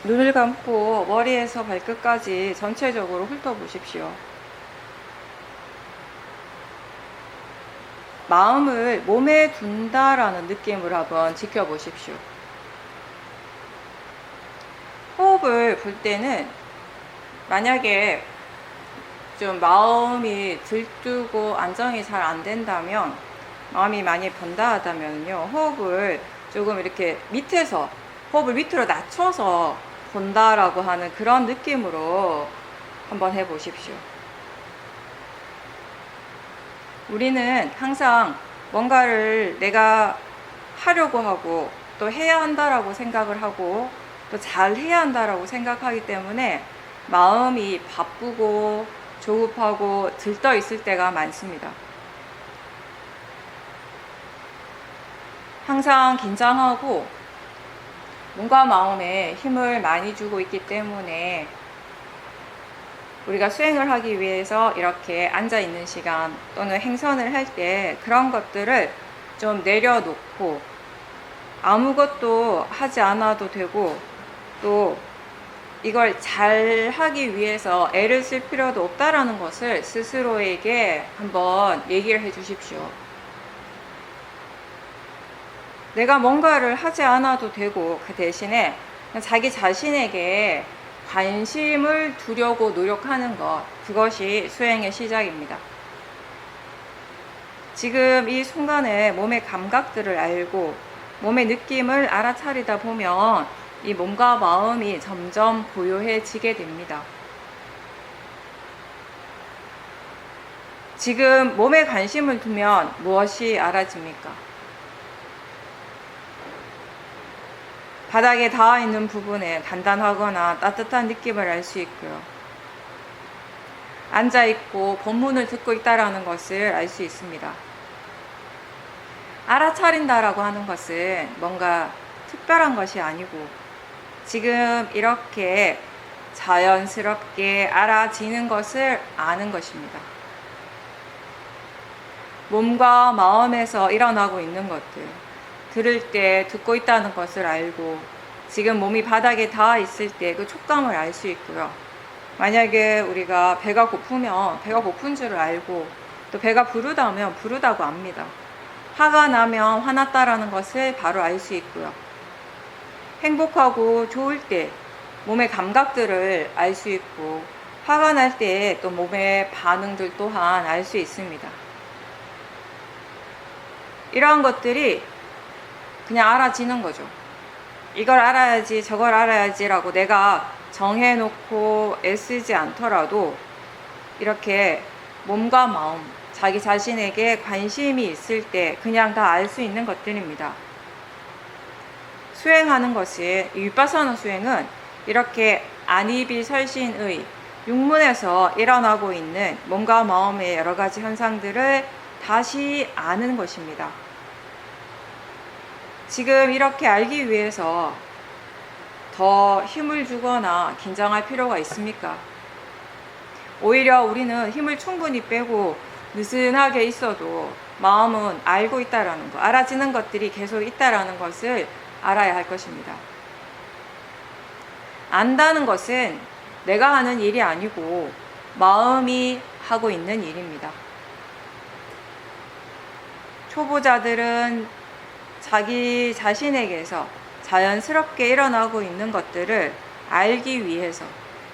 눈을 감고 머리에서 발끝까지 전체적으로 훑어보십시오. 마음을 몸에 둔다라는 느낌을 한번 지켜보십시오. 호흡을 불 때는 만약에 좀 마음이 들뜨고 안정이 잘 안 된다면, 마음이 많이 번다 하다면요, 호흡을 조금 이렇게 밑에서, 호흡을 밑으로 낮춰서 본다라고 하는 그런 느낌으로 한번 해보십시오. 우리는 항상 뭔가를 내가 하려고 하고 또 해야 한다라고 생각을 하고 또 잘 해야 한다라고 생각하기 때문에 마음이 바쁘고 조급하고 들떠 있을 때가 많습니다. 항상 긴장하고 몸과 마음에 힘을 많이 주고 있기 때문에 우리가 수행을 하기 위해서 이렇게 앉아 있는 시간 또는 행선을 할 때 그런 것들을 좀 내려놓고 아무것도 하지 않아도 되고, 또 이걸 잘 하기 위해서 애를 쓸 필요도 없다라는 것을 스스로에게 한번 얘기를 해 주십시오. 내가 뭔가를 하지 않아도 되고 그 대신에 자기 자신에게 관심을 두려고 노력하는 것, 그것이 수행의 시작입니다. 지금 이 순간에 몸의 감각들을 알고 몸의 느낌을 알아차리다 보면 이 몸과 마음이 점점 고요해지게 됩니다. 지금 몸에 관심을 두면 무엇이 알아집니까? 바닥에 닿아 있는 부분에 단단하거나 따뜻한 느낌을 알 수 있고요. 앉아 있고 법문을 듣고 있다라는 것을 알 수 있습니다. 알아차린다라고 하는 것은 뭔가 특별한 것이 아니고 지금 이렇게 자연스럽게 알아지는 것을 아는 것입니다. 몸과 마음에서 일어나고 있는 것들, 들을 때 듣고 있다는 것을 알고 지금 몸이 바닥에 닿아 있을 때 그 촉감을 알 수 있고요. 만약에 우리가 배가 고프면 배가 고픈 줄을 알고 또 배가 부르다면 부르다고 압니다. 화가 나면 화났다라는 것을 바로 알 수 있고요. 행복하고 좋을 때 몸의 감각들을 알 수 있고 화가 날 때 또 몸의 반응들 또한 알 수 있습니다. 이러한 것들이 그냥 알아지는 거죠. 이걸 알아야지 저걸 알아야지 라고 내가 정해놓고 애쓰지 않더라도 이렇게 몸과 마음, 자기 자신에게 관심이 있을 때 그냥 다 알 수 있는 것들입니다. 수행하는 것이, 윗바사나 수행은 이렇게 안이비설신의 육문에서 일어나고 있는 몸과 마음의 여러 가지 현상들을 다시 아는 것입니다. 지금 이렇게 알기 위해서 더 힘을 주거나 긴장할 필요가 있습니까? 오히려 우리는 힘을 충분히 빼고 느슨하게 있어도 마음은 알고 있다라는 것, 알아지는 것들이 계속 있다라는 것을 알아야 할 것입니다. 안다는 것은 내가 하는 일이 아니고 마음이 하고 있는 일입니다. 초보자들은 자기 자신에게서 자연스럽게 일어나고 있는 것들을 알기 위해서,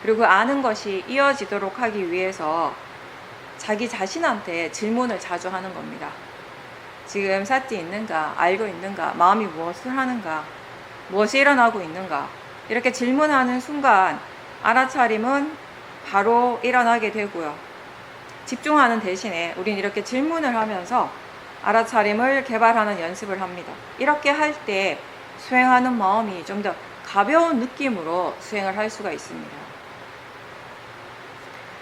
그리고 아는 것이 이어지도록 하기 위해서 자기 자신한테 질문을 자주 하는 겁니다. 지금 사티 있는가? 알고 있는가? 마음이 무엇을 하는가? 무엇이 일어나고 있는가? 이렇게 질문하는 순간 알아차림은 바로 일어나게 되고요. 집중하는 대신에 우린 이렇게 질문을 하면서 알아차림을 개발하는 연습을 합니다. 이렇게 할 때 수행하는 마음이 좀 더 가벼운 느낌으로 수행을 할 수가 있습니다.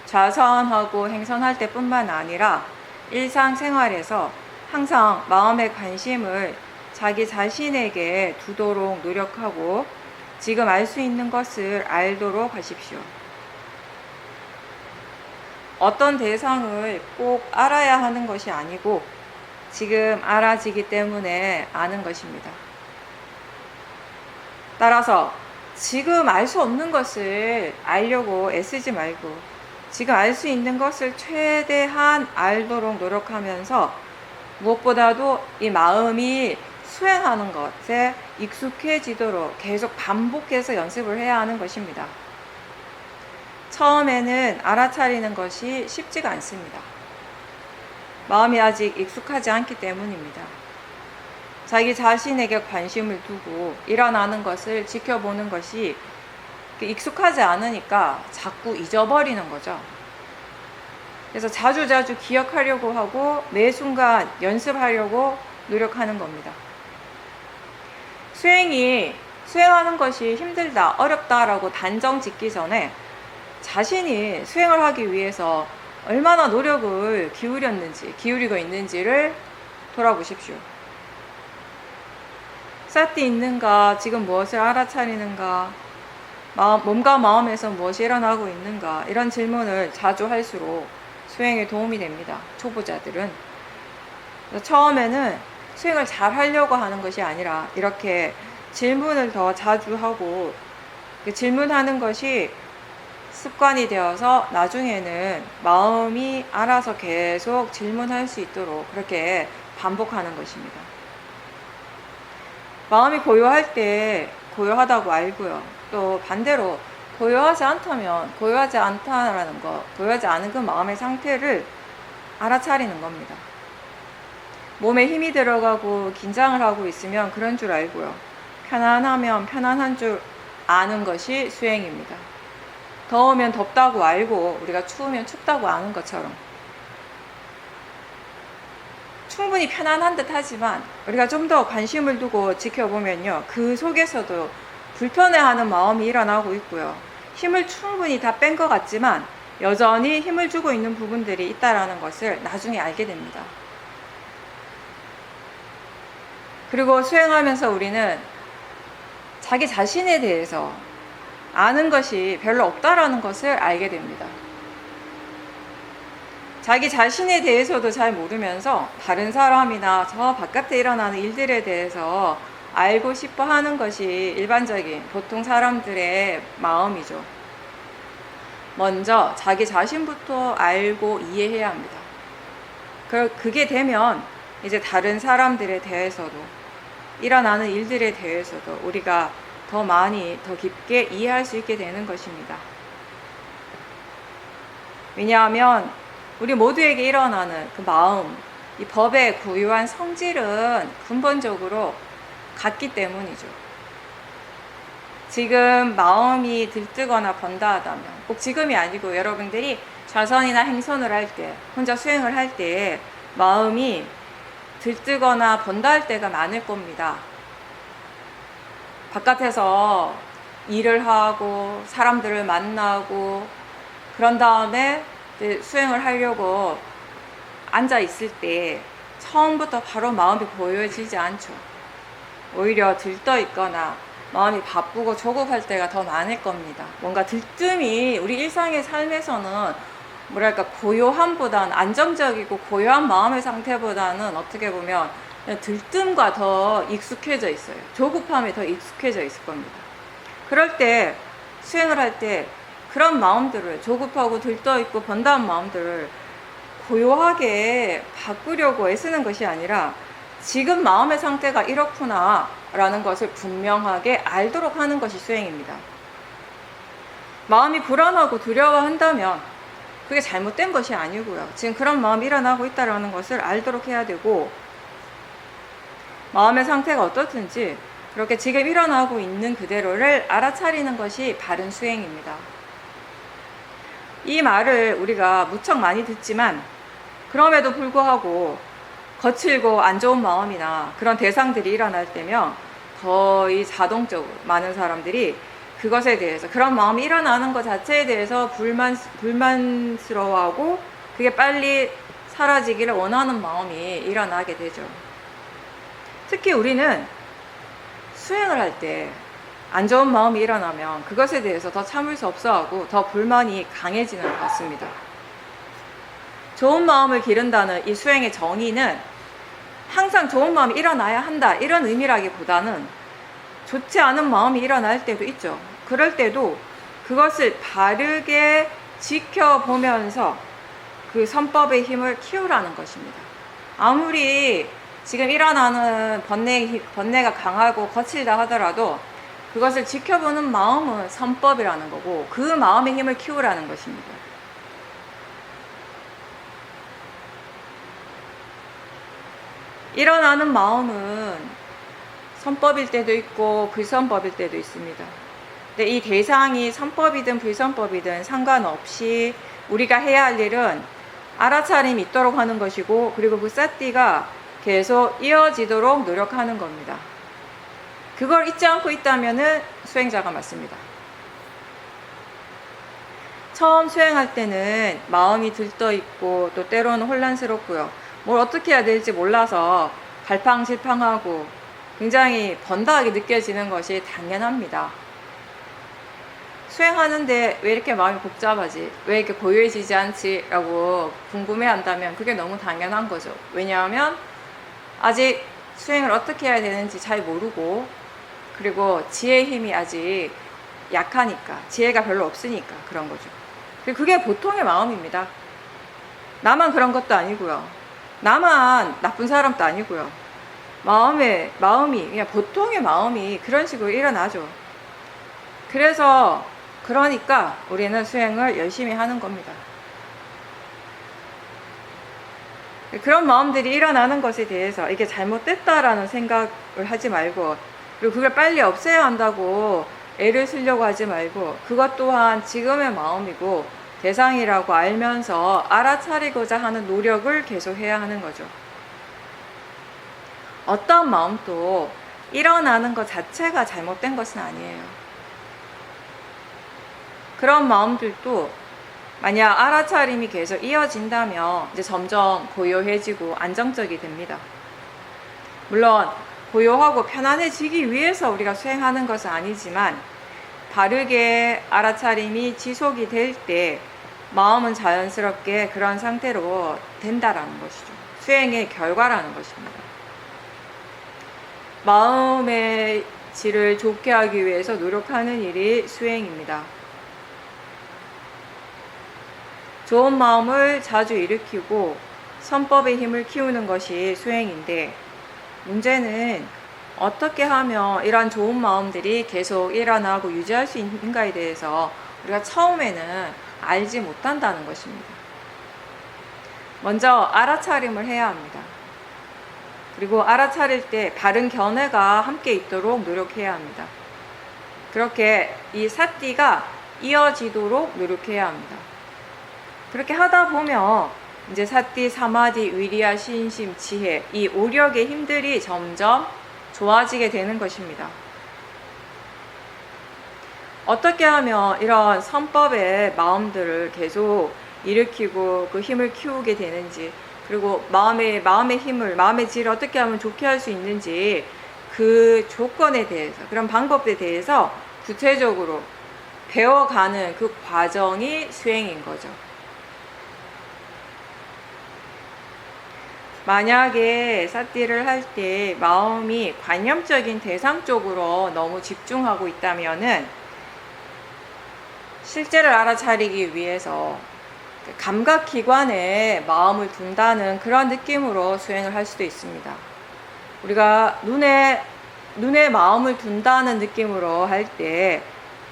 좌선하고 행선할 때뿐만 아니라 일상생활에서 항상 마음의 관심을 자기 자신에게 두도록 노력하고 지금 알 수 있는 것을 알도록 하십시오. 어떤 대상을 꼭 알아야 하는 것이 아니고 지금 알아지기 때문에 아는 것입니다. 따라서 지금 알 수 없는 것을 알려고 애쓰지 말고 지금 알 수 있는 것을 최대한 알도록 노력하면서 무엇보다도 이 마음이 수행하는 것에 익숙해지도록 계속 반복해서 연습을 해야 하는 것입니다. 처음에는 알아차리는 것이 쉽지가 않습니다. 마음이 아직 익숙하지 않기 때문입니다. 자기 자신에게 관심을 두고 일어나는 것을 지켜보는 것이 익숙하지 않으니까 자꾸 잊어버리는 거죠. 그래서 자주자주 기억하려고 하고 매 순간 연습하려고 노력하는 겁니다. 수행하는 것이 힘들다, 어렵다라고 단정 짓기 전에 자신이 수행을 하기 위해서 얼마나 노력을 기울이고 있는지를 돌아보십시오. 사티 있는가, 지금 무엇을 알아차리는가, 몸과 마음에서 무엇이 일어나고 있는가, 이런 질문을 자주 할수록 수행에 도움이 됩니다. 초보자들은. 처음에는 수행을 잘 하려고 하는 것이 아니라 이렇게 질문을 더 자주 하고 질문하는 것이 습관이 되어서 나중에는 마음이 알아서 계속 질문할 수 있도록 그렇게 반복하는 것입니다. 마음이 고요할 때 고요하다고 알고요. 또 반대로 고요하지 않다면 고요하지 않다라는 것, 고요하지 않은 그 마음의 상태를 알아차리는 겁니다. 몸에 힘이 들어가고 긴장을 하고 있으면 그런 줄 알고요. 편안하면 편안한 줄 아는 것이 수행입니다. 더우면 덥다고 알고 우리가 추우면 춥다고 아는 것처럼 충분히 편안한 듯 하지만 우리가 좀 더 관심을 두고 지켜보면요, 그 속에서도 불편해하는 마음이 일어나고 있고요, 힘을 충분히 다 뺀 것 같지만 여전히 힘을 주고 있는 부분들이 있다라는 것을 나중에 알게 됩니다. 그리고 수행하면서 우리는 자기 자신에 대해서 아는 것이 별로 없다라는 것을 알게 됩니다. 자기 자신에 대해서도 잘 모르면서 다른 사람이나 저 바깥에 일어나는 일들에 대해서 알고 싶어 하는 것이 일반적인 보통 사람들의 마음이죠. 먼저 자기 자신부터 알고 이해해야 합니다. 그게 되면 이제 다른 사람들에 대해서도 일어나는 일들에 대해서도 우리가 더 많이, 더 깊게 이해할 수 있게 되는 것입니다. 왜냐하면 우리 모두에게 일어나는 그 마음, 이 법의 고유한 성질은 근본적으로 같기 때문이죠. 지금 마음이 들뜨거나 번다하다면, 꼭 지금이 아니고 여러분들이 좌선이나 행선을 할 때, 혼자 수행을 할 때 마음이 들뜨거나 번다할 때가 많을 겁니다. 바깥에서 일을 하고 사람들을 만나고 그런 다음에 수행을 하려고 앉아 있을 때 처음부터 바로 마음이 고요해지지 않죠. 오히려 들떠 있거나 마음이 바쁘고 조급할 때가 더 많을 겁니다. 뭔가 들뜸이 우리 일상의 삶에서는 뭐랄까 고요함보다는, 안정적이고 고요한 마음의 상태보다는 어떻게 보면 들뜸과 더 익숙해져 있어요. 조급함에 더 익숙해져 있을 겁니다. 그럴 때 수행을 할 때 그런 마음들을, 조급하고 들떠있고 번다한 마음들을 고요하게 바꾸려고 애쓰는 것이 아니라 지금 마음의 상태가 이렇구나 라는 것을 분명하게 알도록 하는 것이 수행입니다. 마음이 불안하고 두려워한다면 그게 잘못된 것이 아니고요, 지금 그런 마음이 일어나고 있다는 것을 알도록 해야 되고, 마음의 상태가 어떻든지 그렇게 지금 일어나고 있는 그대로를 알아차리는 것이 바른 수행입니다. 이 말을 우리가 무척 많이 듣지만 그럼에도 불구하고 거칠고 안 좋은 마음이나 그런 대상들이 일어날 때면 거의 자동적으로 많은 사람들이 그것에 대해서, 그런 마음이 일어나는 것 자체에 대해서 불만스러워하고 그게 빨리 사라지기를 원하는 마음이 일어나게 되죠. 특히 우리는 수행을 할 때 안 좋은 마음이 일어나면 그것에 대해서 더 참을 수 없어 하고 더 불만이 강해지는 것 같습니다. 좋은 마음을 기른다는 이 수행의 정의는 항상 좋은 마음이 일어나야 한다, 이런 의미라기보다는 좋지 않은 마음이 일어날 때도 있죠. 그럴 때도 그것을 바르게 지켜보면서 그 선법의 힘을 키우라는 것입니다. 아무리 지금 일어나는 번뇌가 강하고 거칠다 하더라도 그것을 지켜보는 마음은 선법이라는 거고, 그 마음의 힘을 키우라는 것입니다. 일어나는 마음은 선법일 때도 있고 불선법일 때도 있습니다. 근데 이 대상이 선법이든 불선법이든 상관없이 우리가 해야 할 일은 알아차림이 있도록 하는 것이고, 그리고 그 사띠가 계속 이어지도록 노력하는 겁니다. 그걸 잊지 않고 있다면 수행자가 맞습니다. 처음 수행할 때는 마음이 들떠있고 또 때로는 혼란스럽고요. 뭘 어떻게 해야 될지 몰라서 갈팡질팡하고 굉장히 번다하게 느껴지는 것이 당연합니다. 수행하는데 왜 이렇게 마음이 복잡하지? 왜 이렇게 고요해지지 않지? 라고 궁금해한다면 그게 너무 당연한 거죠. 왜냐하면 아직 수행을 어떻게 해야 되는지 잘 모르고, 그리고 지혜의 힘이 아직 약하니까, 지혜가 별로 없으니까 그런 거죠. 그게 보통의 마음입니다. 나만 그런 것도 아니고요. 나만 나쁜 사람도 아니고요. 마음이 그냥 보통의 마음이 그런 식으로 일어나죠. 그러니까 우리는 수행을 열심히 하는 겁니다. 그런 마음들이 일어나는 것에 대해서 이게 잘못됐다라는 생각을 하지 말고, 그리고 그걸 빨리 없애야 한다고 애를 쓰려고 하지 말고, 그것 또한 지금의 마음이고 대상이라고 알면서 알아차리고자 하는 노력을 계속 해야 하는 거죠. 어떤 마음도 일어나는 것 자체가 잘못된 것은 아니에요. 그런 마음들도 만약 알아차림이 계속 이어진다면 이제 점점 고요해지고 안정적이 됩니다. 물론 고요하고 편안해지기 위해서 우리가 수행하는 것은 아니지만, 바르게 알아차림이 지속이 될 때 마음은 자연스럽게 그런 상태로 된다라는 것이죠. 수행의 결과라는 것입니다. 마음의 질을 좋게 하기 위해서 노력하는 일이 수행입니다. 좋은 마음을 자주 일으키고 선법의 힘을 키우는 것이 수행인데, 문제는 어떻게 하면 이러한 좋은 마음들이 계속 일어나고 유지할 수 있는가에 대해서 우리가 처음에는 알지 못한다는 것입니다. 먼저 알아차림을 해야 합니다. 그리고 알아차릴 때 바른 견해가 함께 있도록 노력해야 합니다. 그렇게 이 사띠가 이어지도록 노력해야 합니다. 그렇게 하다 보면 이제 사띠, 사마디, 위리야, 신심, 지혜, 이 오력의 힘들이 점점 좋아지게 되는 것입니다. 어떻게 하면 이런 선법의 마음들을 계속 일으키고 그 힘을 키우게 되는지, 그리고 마음의 힘을, 마음의 질을 어떻게 하면 좋게 할 수 있는지, 그 조건에 대해서, 그런 방법에 대해서 구체적으로 배워가는 그 과정이 수행인 거죠. 만약에 사띠를 할 때 마음이 관념적인 대상 쪽으로 너무 집중하고 있다면은 실제를 알아차리기 위해서 감각기관에 마음을 둔다는 그런 느낌으로 수행을 할 수도 있습니다. 우리가 눈에 마음을 둔다는 느낌으로 할 때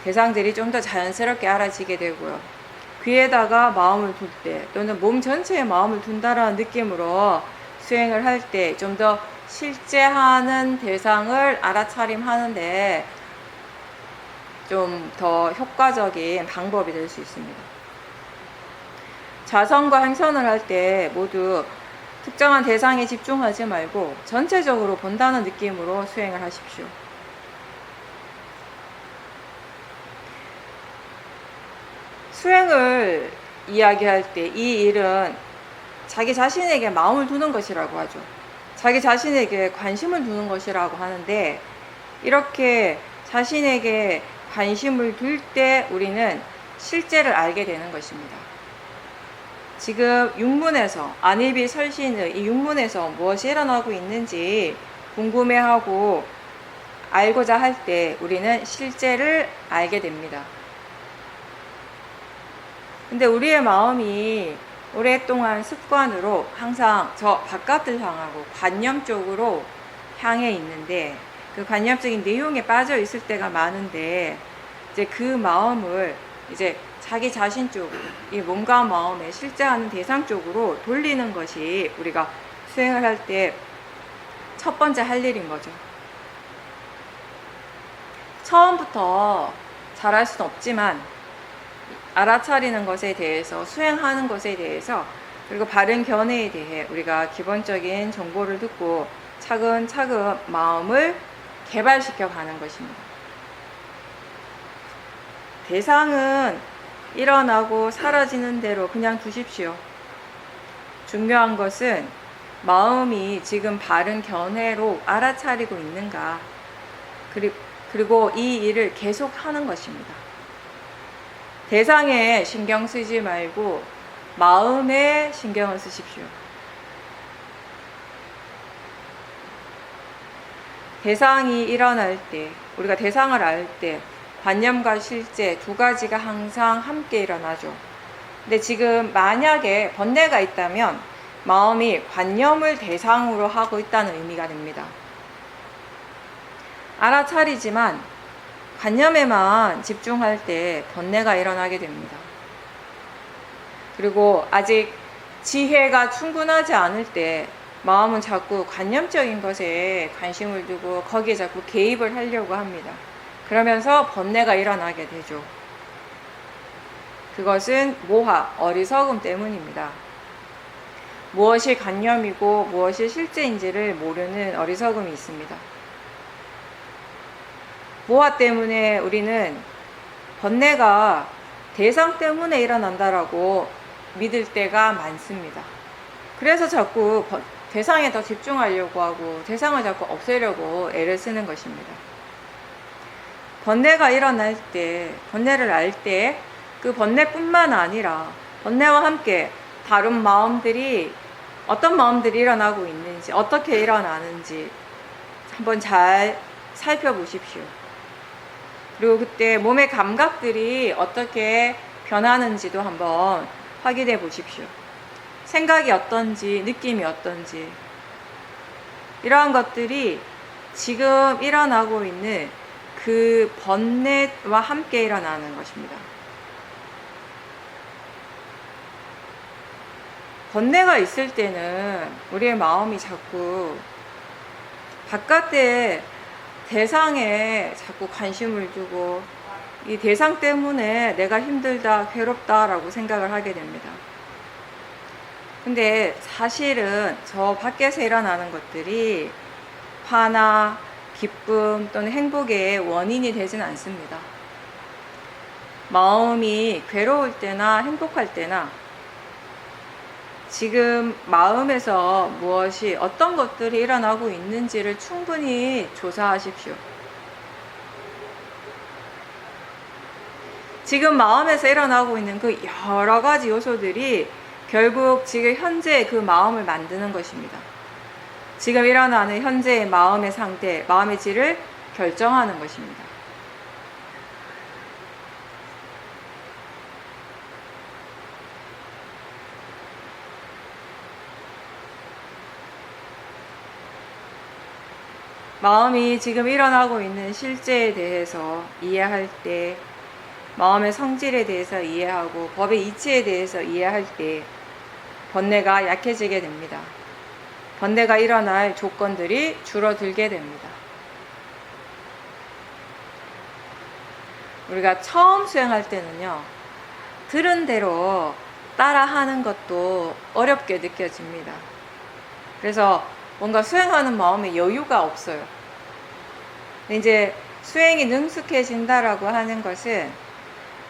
대상들이 좀 더 자연스럽게 알아지게 되고요. 귀에다가 마음을 둘 때, 또는 몸 전체에 마음을 둔다라는 느낌으로 수행을 할 때 좀 더 실제 하는 대상을 알아차림하는데 좀 더 효과적인 방법이 될 수 있습니다. 자성과 행선을 할 때 모두 특정한 대상에 집중하지 말고 전체적으로 본다는 느낌으로 수행을 하십시오. 수행을 이야기할 때 이 일은 자기 자신에게 마음을 두는 것이라고 하죠. 자기 자신에게 관심을 두는 것이라고 하는데, 이렇게 자신에게 관심을 둘 때 우리는 실제를 알게 되는 것입니다. 지금 육문에서, 안일비 설신의 이 육문에서 무엇이 일어나고 있는지 궁금해하고 알고자 할 때 우리는 실제를 알게 됩니다. 근데 우리의 마음이 오랫동안 습관으로 항상 저 바깥을 향하고 관념 쪽으로 향해 있는데, 그 관념적인 내용에 빠져 있을 때가 많은데, 이제 그 마음을 이제 자기 자신 쪽으로, 이 몸과 마음에 실제하는 대상 쪽으로 돌리는 것이 우리가 수행을 할 때 첫 번째 할 일인 거죠. 처음부터 잘할 수는 없지만 알아차리는 것에 대해서, 수행하는 것에 대해서, 그리고 바른 견해에 대해 우리가 기본적인 정보를 듣고 차근차근 마음을 개발시켜 가는 것입니다. 대상은 일어나고 사라지는 대로 그냥 두십시오. 중요한 것은 마음이 지금 바른 견해로 알아차리고 있는가, 그리고 이 일을 계속 하는 것입니다. 대상에 신경 쓰지 말고 마음에 신경을 쓰십시오. 대상이 일어날 때, 우리가 대상을 알 때 관념과 실제 두 가지가 항상 함께 일어나죠. 근데 지금 만약에 번뇌가 있다면 마음이 관념을 대상으로 하고 있다는 의미가 됩니다. 알아차리지만 관념에만 집중할 때 번뇌가 일어나게 됩니다. 그리고 아직 지혜가 충분하지 않을 때 마음은 자꾸 관념적인 것에 관심을 두고 거기에 자꾸 개입을 하려고 합니다. 그러면서 번뇌가 일어나게 되죠. 그것은 모하, 어리석음 때문입니다. 무엇이 관념이고 무엇이 실제인지를 모르는 어리석음이 있습니다. 모하 때문에 우리는 번뇌가 대상 때문에 일어난다라고 믿을 때가 많습니다. 그래서 자꾸 대상에 더 집중하려고 하고 대상을 자꾸 없애려고 애를 쓰는 것입니다. 번뇌가 일어날 때, 번뇌를 알 때 그 번뇌뿐만 아니라 번뇌와 함께 다른 마음들이, 어떤 마음들이 일어나고 있는지, 어떻게 일어나는지 한번 잘 살펴보십시오. 그리고 그때 몸의 감각들이 어떻게 변하는지도 한번 확인해 보십시오. 생각이 어떤지, 느낌이 어떤지, 이러한 것들이 지금 일어나고 있는 그 번뇌와 함께 일어나는 것입니다. 번뇌가 있을 때는 우리의 마음이 자꾸 바깥의 대상에 자꾸 관심을 두고 이 대상 때문에 내가 힘들다, 괴롭다라고 생각을 하게 됩니다. 근데 사실은 저 밖에서 일어나는 것들이 화나 기쁨 또는 행복의 원인이 되지는 않습니다. 마음이 괴로울 때나 행복할 때나 지금 마음에서 무엇이, 어떤 것들이 일어나고 있는지를 충분히 조사하십시오. 지금 마음에서 일어나고 있는 그 여러 가지 요소들이 결국 지금 현재의 그 마음을 만드는 것입니다. 지금 일어나는 현재의 마음의 상태, 마음의 질을 결정하는 것입니다. 마음이 지금 일어나고 있는 실제에 대해서 이해할 때, 마음의 성질에 대해서 이해하고 법의 이치에 대해서 이해할 때 번뇌가 약해지게 됩니다. 번뇌가 일어날 조건들이 줄어들게 됩니다. 우리가 처음 수행할 때는요, 들은 대로 따라하는 것도 어렵게 느껴집니다. 그래서 뭔가 수행하는 마음에 여유가 없어요. 근데 이제 수행이 능숙해진다라고 하는 것은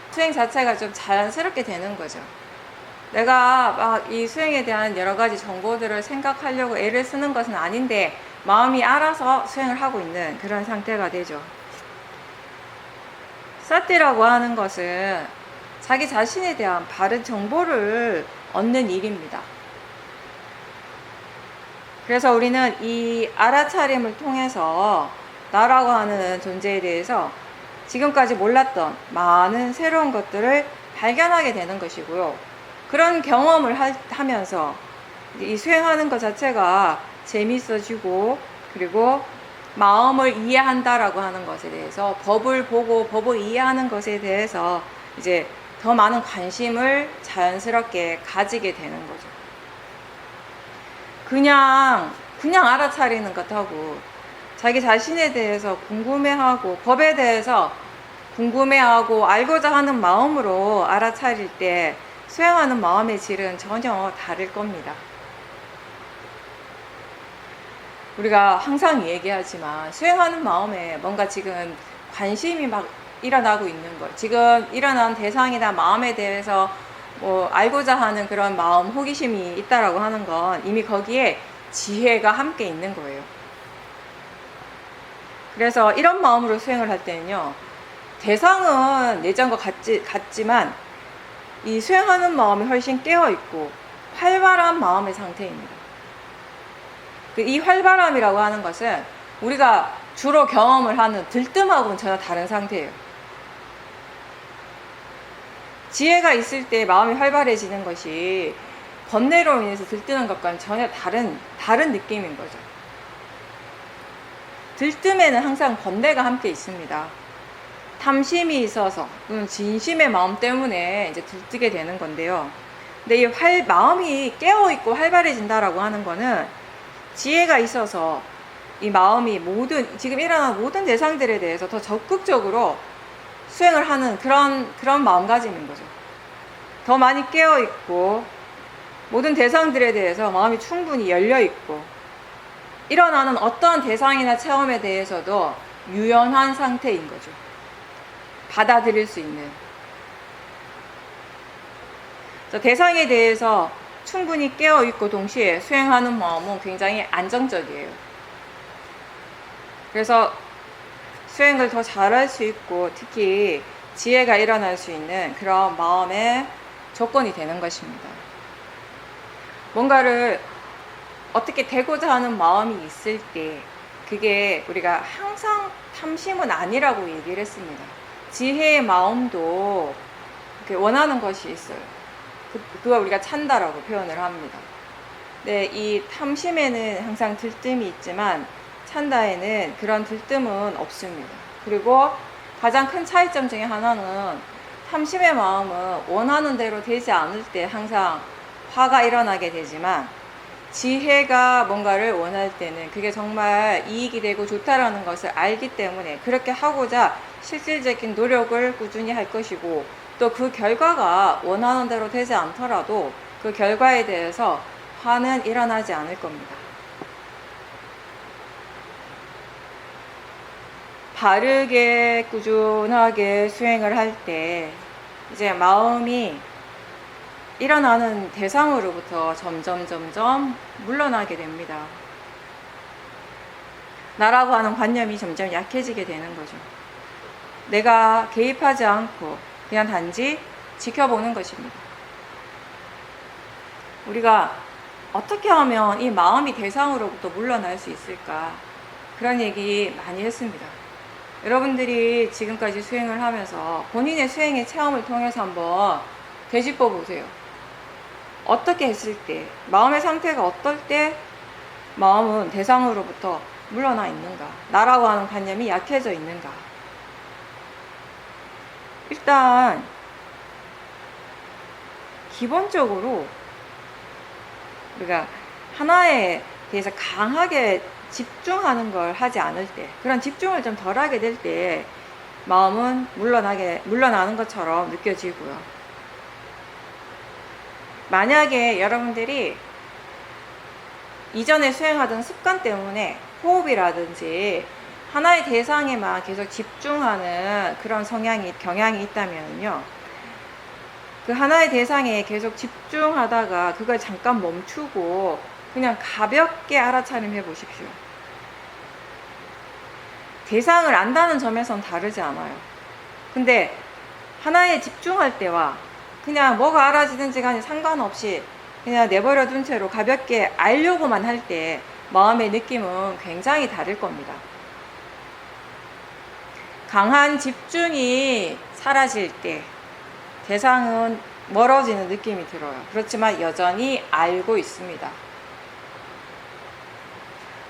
수행 자체가 좀 자연스럽게 되는 거죠. 내가 막 이 수행에 대한 여러 가지 정보들을 생각하려고 애를 쓰는 것은 아닌데 마음이 알아서 수행을 하고 있는 그런 상태가 되죠. 사티라고 하는 것은 자기 자신에 대한 바른 정보를 얻는 일입니다. 그래서 우리는 이 알아차림을 통해서 나라고 하는 존재에 대해서 지금까지 몰랐던 많은 새로운 것들을 발견하게 되는 것이고요. 그런 경험을 하면서 이 수행하는 것 자체가 재밌어지고, 그리고 마음을 이해한다라고 하는 것에 대해서, 법을 보고 법을 이해하는 것에 대해서 이제 더 많은 관심을 자연스럽게 가지게 되는 거죠. 그냥 알아차리는 것하고 자기 자신에 대해서 궁금해하고 법에 대해서 궁금해하고 알고자 하는 마음으로 알아차릴 때 수행하는 마음의 질은 전혀 다를 겁니다. 우리가 항상 얘기하지만 수행하는 마음에 뭔가 지금 관심이 막 일어나고 있는 것, 지금 일어난 대상이나 마음에 대해서 뭐 알고자 하는 그런 마음, 호기심이 있다라고 하는 건 이미 거기에 지혜가 함께 있는 거예요. 그래서 이런 마음으로 수행을 할 때는요, 대상은 예전과 같지만 이 수행하는 마음이 훨씬 깨어있고 활발한 마음의 상태입니다. 이 활발함이라고 하는 것은 우리가 주로 경험을 하는 들뜸하고는 전혀 다른 상태예요. 지혜가 있을 때 마음이 활발해지는 것이 번뇌로 인해서 들뜨는 것과는 전혀 다른 느낌인 거죠. 들뜸에는 항상 번뇌가 함께 있습니다. 탐심이 있어서, 진심의 마음 때문에 이제 들뜨게 되는 건데요. 근데 이 마음이 깨어있고 활발해진다라고 하는 거는 지혜가 있어서 이 마음이 지금 일어난 모든 대상들에 대해서 더 적극적으로 수행을 하는 그런 마음가짐인 거죠. 더 많이 깨어있고, 모든 대상들에 대해서 마음이 충분히 열려있고, 일어나는 어떠한 대상이나 체험에 대해서도 유연한 상태인 거죠. 받아들일 수 있는. 대상에 대해서 충분히 깨어있고 동시에 수행하는 마음은 굉장히 안정적이에요. 그래서 수행을 더 잘할 수 있고, 특히 지혜가 일어날 수 있는 그런 마음의 조건이 되는 것입니다. 뭔가를 어떻게 되고자 하는 마음이 있을 때 그게 우리가 항상 탐심은 아니라고 얘기를 했습니다. 지혜의 마음도 원하는 것이 있어요. 그걸 우리가 찬다라고 표현을 합니다. 네, 이 탐심에는 항상 들뜸이 있지만 찬다에는 그런 들뜸은 없습니다. 그리고 가장 큰 차이점 중에 하나는 탐심의 마음은 원하는 대로 되지 않을 때 항상 화가 일어나게 되지만, 지혜가 뭔가를 원할 때는 그게 정말 이익이 되고 좋다라는 것을 알기 때문에 그렇게 하고자 실질적인 노력을 꾸준히 할 것이고, 또 그 결과가 원하는 대로 되지 않더라도 그 결과에 대해서 화는 일어나지 않을 겁니다. 바르게 꾸준하게 수행을 할 때 이제 마음이 일어나는 대상으로부터 점점 물러나게 됩니다. 나라고 하는 관념이 점점 약해지게 되는 거죠. 내가 개입하지 않고 그냥 단지 지켜보는 것입니다. 우리가 어떻게 하면 이 마음이 대상으로부터 물러날 수 있을까? 그런 얘기 많이 했습니다. 여러분들이 지금까지 수행을 하면서 본인의 수행의 체험을 통해서 한번 되짚어 보세요. 어떻게 했을 때, 마음의 상태가 어떨 때 마음은 대상으로부터 물러나 있는가? 나라고 하는 관념이 약해져 있는가? 일단 기본적으로 우리가 하나에 대해서 강하게 집중하는 걸 하지 않을 때, 그런 집중을 좀 덜하게 될 때 마음은 물러나는 것처럼 느껴지고요. 만약에 여러분들이 이전에 수행하던 습관 때문에 호흡이라든지 하나의 대상에만 계속 집중하는 그런 경향이 있다면요, 그 하나의 대상에 계속 집중하다가 그걸 잠깐 멈추고 그냥 가볍게 알아차림해 보십시오. 대상을 안다는 점에선 다르지 않아요. 근데 하나에 집중할 때와 그냥 뭐가 알아지든지 간에 상관없이 그냥 내버려 둔 채로 가볍게 알려고만 할 때 마음의 느낌은 굉장히 다를 겁니다. 강한 집중이 사라질 때 대상은 멀어지는 느낌이 들어요. 그렇지만 여전히 알고 있습니다.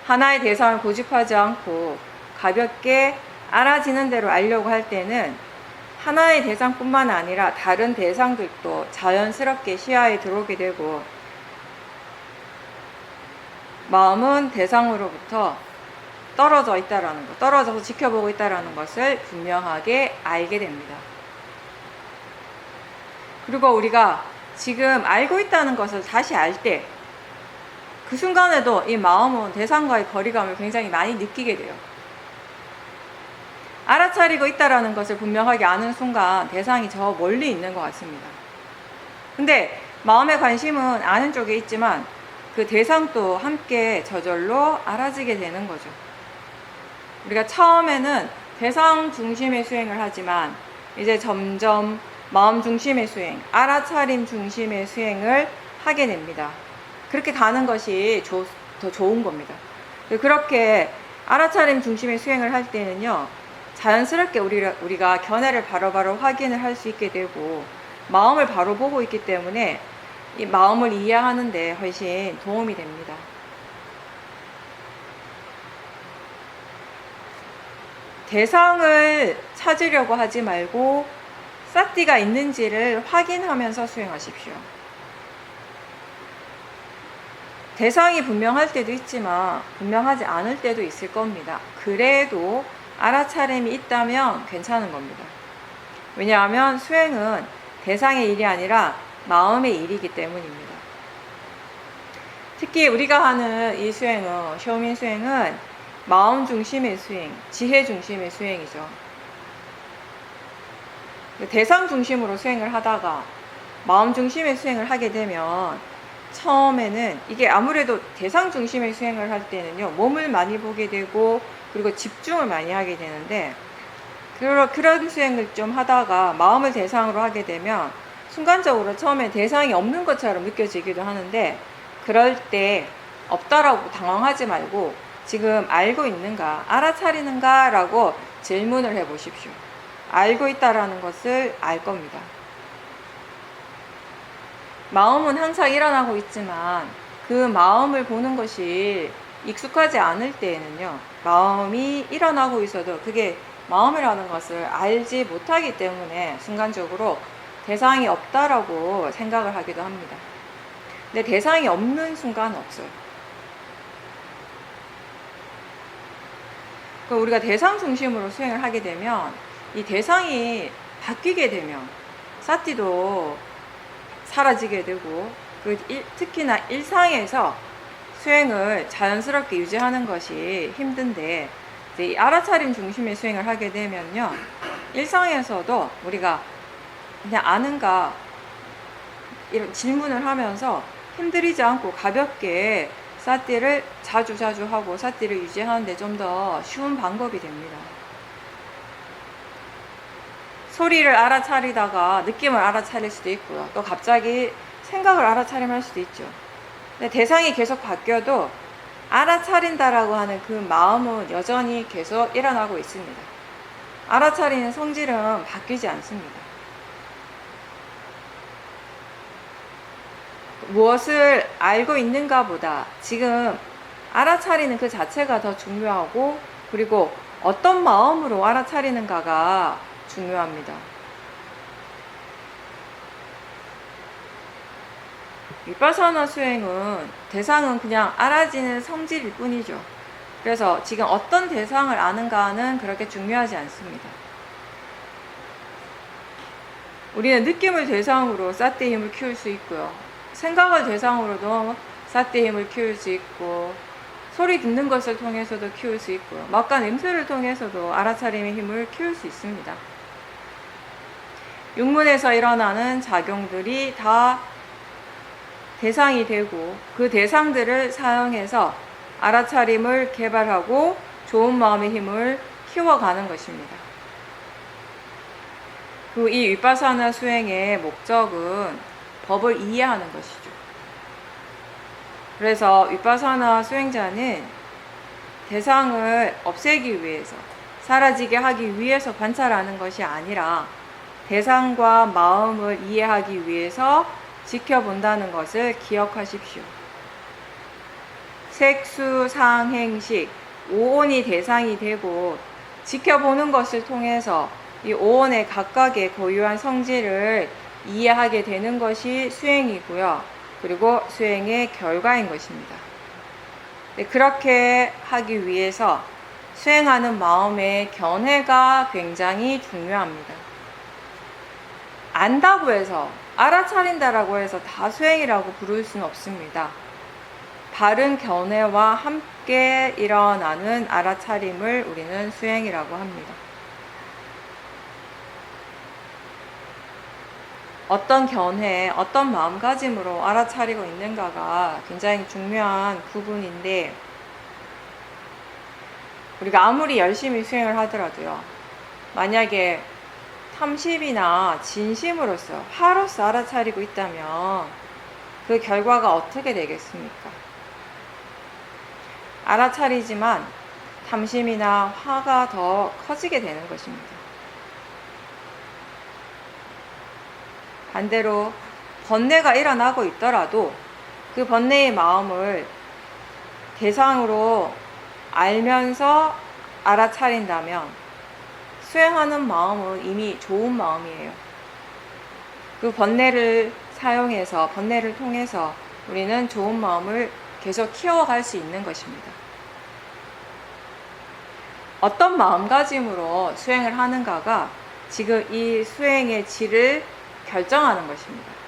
하나의 대상을 고집하지 않고 가볍게 알아지는 대로 알려고 할 때는 하나의 대상뿐만 아니라 다른 대상들도 자연스럽게 시야에 들어오게 되고 마음은 대상으로부터 떨어져 있다라는 것, 떨어져서 지켜보고 있다라는 것을 분명하게 알게 됩니다. 그리고 우리가 지금 알고 있다는 것을 다시 알 때 그 순간에도 이 마음은 대상과의 거리감을 굉장히 많이 느끼게 돼요. 알아차리고 있다라는 것을 분명하게 아는 순간 대상이 저 멀리 있는 것 같습니다. 근데 마음의 관심은 아는 쪽에 있지만 그 대상도 함께 저절로 알아지게 되는 거죠. 우리가 처음에는 대상 중심의 수행을 하지만 이제 점점 마음 중심의 수행, 알아차림 중심의 수행을 하게 됩니다. 그렇게 가는 것이 더 좋은 겁니다. 그렇게 알아차림 중심의 수행을 할 때는요, 자연스럽게 우리가 견해를 바로바로 확인을 할 수 있게 되고 마음을 바로 보고 있기 때문에 이 마음을 이해하는 데 훨씬 도움이 됩니다. 대상을 찾으려고 하지 말고 사띠가 있는지를 확인하면서 수행하십시오. 대상이 분명할 때도 있지만 분명하지 않을 때도 있을 겁니다. 그래도 알아차림이 있다면 괜찮은 겁니다. 왜냐하면 수행은 대상의 일이 아니라 마음의 일이기 때문입니다. 특히 우리가 하는 이 수행은, 쇼민 수행은 마음 중심의 수행, 지혜 중심의 수행이죠. 대상 중심으로 수행을 하다가 마음 중심의 수행을 하게 되면 처음에는 이게 아무래도 대상 중심의 수행을 할 때는요, 몸을 많이 보게 되고 그리고 집중을 많이 하게 되는데 그런 수행을 좀 하다가 마음을 대상으로 하게 되면 순간적으로 처음에 대상이 없는 것처럼 느껴지기도 하는데 그럴 때 없다라고 당황하지 말고 지금 알고 있는가, 알아차리는가 라고 질문을 해 보십시오. 알고 있다라는 것을 알 겁니다. 마음은 항상 일어나고 있지만 그 마음을 보는 것이 익숙하지 않을 때에는요, 마음이 일어나고 있어도 그게 마음이라는 것을 알지 못하기 때문에 순간적으로 대상이 없다라고 생각을 하기도 합니다. 근데 대상이 없는 순간은 없어요. 우리가 대상 중심으로 수행을 하게 되면 이 대상이 바뀌게 되면 사띠도 사라지게 되고 특히나 일상에서 수행을 자연스럽게 유지하는 것이 힘든데 이 알아차림 중심의 수행을 하게 되면요, 일상에서도 우리가 그냥 아는가 이런 질문을 하면서 힘들이지 않고 가볍게 사띠를 자주 하고 사띠를 유지하는 데 좀 더 쉬운 방법이 됩니다. 소리를 알아차리다가 느낌을 알아차릴 수도 있고요. 또 갑자기 생각을 알아차림할 수도 있죠. 근데 대상이 계속 바뀌어도 알아차린다라고 하는 그 마음은 여전히 계속 일어나고 있습니다. 알아차리는 성질은 바뀌지 않습니다. 무엇을 알고 있는가 보다 지금 알아차리는 그 자체가 더 중요하고 그리고 어떤 마음으로 알아차리는가가 중요합니다. 위파사나 수행은 대상은 그냥 알아지는 성질일 뿐이죠. 그래서 지금 어떤 대상을 아는가는 그렇게 중요하지 않습니다. 우리는 느낌을 대상으로 사띠의 힘을 키울 수 있고요. 생각을 대상으로도 사띠의 힘을 키울 수 있고 소리 듣는 것을 통해서도 키울 수 있고요. 맛과 냄새를 통해서도 알아차림의 힘을 키울 수 있습니다. 육문에서 일어나는 작용들이 다 대상이 되고 그 대상들을 사용해서 알아차림을 개발하고 좋은 마음의 힘을 키워가는 것입니다. 이 위파사나 수행의 목적은 법을 이해하는 것이죠. 그래서 위파사나 수행자는 대상을 없애기 위해서 사라지게 하기 위해서 관찰하는 것이 아니라 대상과 마음을 이해하기 위해서 지켜본다는 것을 기억하십시오. 색수상행식, 오온이 대상이 되고 지켜보는 것을 통해서 이 오온의 각각의 고유한 성질을 이해하게 되는 것이 수행이고요. 그리고 수행의 결과인 것입니다. 그렇게 하기 위해서 수행하는 마음의 견해가 굉장히 중요합니다. 안다고 해서, 알아차린다라고 해서 다 수행이라고 부를 수는 없습니다. 바른 견해와 함께 일어나는 알아차림을 우리는 수행이라고 합니다. 어떤 견해, 어떤 마음가짐으로 알아차리고 있는가가 굉장히 중요한 부분인데, 우리가 아무리 열심히 수행을 하더라도요, 만약에 탐심이나 진심으로서, 화로서 알아차리고 있다면 그 결과가 어떻게 되겠습니까? 알아차리지만 탐심이나 화가 더 커지게 되는 것입니다. 반대로 번뇌가 일어나고 있더라도 그 번뇌의 마음을 대상으로 알면서 알아차린다면 수행하는 마음은 이미 좋은 마음이에요. 그 번뇌를 사용해서, 번뇌를 통해서 우리는 좋은 마음을 계속 키워갈 수 있는 것입니다. 어떤 마음가짐으로 수행을 하는가가 지금 이 수행의 질을 결정하는 것입니다.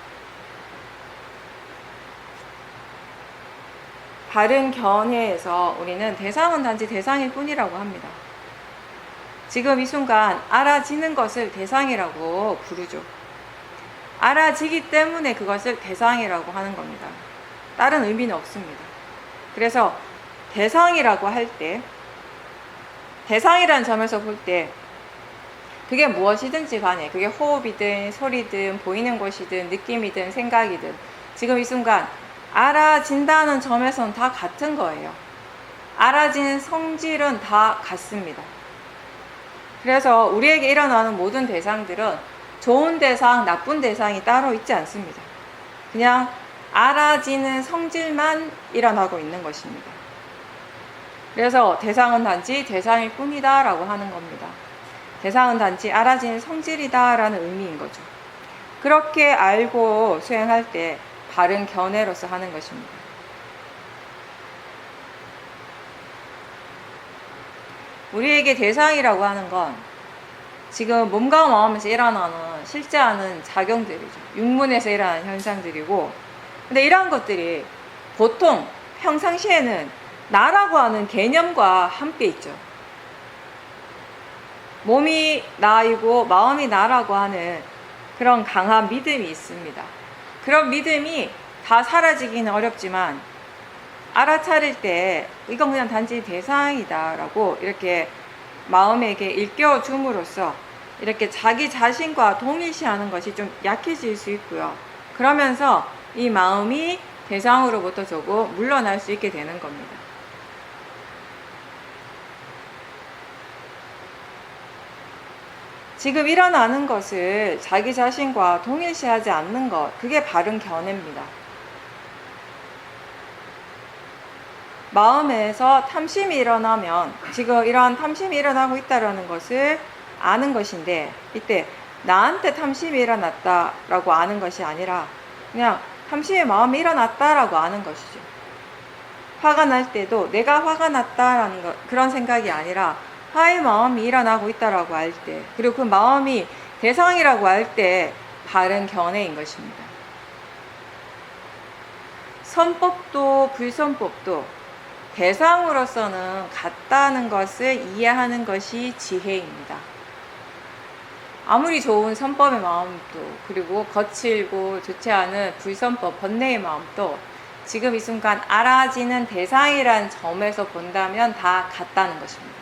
바른 견해에서 우리는 대상은 단지 대상일 뿐이라고 합니다. 지금 이 순간 알아지는 것을 대상이라고 부르죠. 알아지기 때문에 그것을 대상이라고 하는 겁니다. 다른 의미는 없습니다. 그래서 대상이라고 할 때, 대상이라는 점에서 볼 때 그게 무엇이든지 간에, 그게 호흡이든 소리든 보이는 것이든 느낌이든 생각이든 지금 이 순간 알아진다는 점에서는 다 같은 거예요. 알아지는 성질은 다 같습니다. 그래서 우리에게 일어나는 모든 대상들은 좋은 대상, 나쁜 대상이 따로 있지 않습니다. 그냥 알아지는 성질만 일어나고 있는 것입니다. 그래서 대상은 단지 대상일 뿐이다 라고 하는 겁니다. 대상은 단지 알아지는 성질이다 라는 의미인 거죠. 그렇게 알고 수행할 때 바른 견해로서 하는 것입니다. 우리에게 대상이라고 하는 건 지금 몸과 마음에서 일어나는 실제하는 작용들이죠. 육문에서 일어나는 현상들이고, 근데 이러한 것들이 보통 평상시에는 나라고 하는 개념과 함께 있죠. 몸이 나이고 마음이 나라고 하는 그런 강한 믿음이 있습니다. 그런 믿음이 다 사라지기는 어렵지만 알아차릴 때 이건 그냥 단지 대상이다 라고 이렇게 마음에게 일깨워 줌으로써 이렇게 자기 자신과 동일시하는 것이 좀 약해질 수 있고요. 그러면서 이 마음이 대상으로부터 조금 물러날 수 있게 되는 겁니다. 지금 일어나는 것을 자기 자신과 동일시하지 않는 것, 그게 바른 견해입니다. 마음에서 탐심이 일어나면 지금 이러한 탐심이 일어나고 있다는 것을 아는 것인데, 이때 나한테 탐심이 일어났다라고 아는 것이 아니라 그냥 탐심의 마음이 일어났다라고 아는 것이죠. 화가 날 때도 내가 화가 났다라는 것, 그런 생각이 아니라 화의 마음이 일어나고 있다라고 알 때, 그리고 그 마음이 대상이라고 알 때 바른 견해인 것입니다. 선법도 불선법도 대상으로서는 같다는 것을 이해하는 것이 지혜입니다. 아무리 좋은 선법의 마음도, 그리고 거칠고 좋지 않은 불선법, 번뇌의 마음도 지금 이 순간 알아지는 대상이라는 점에서 본다면 다 같다는 것입니다.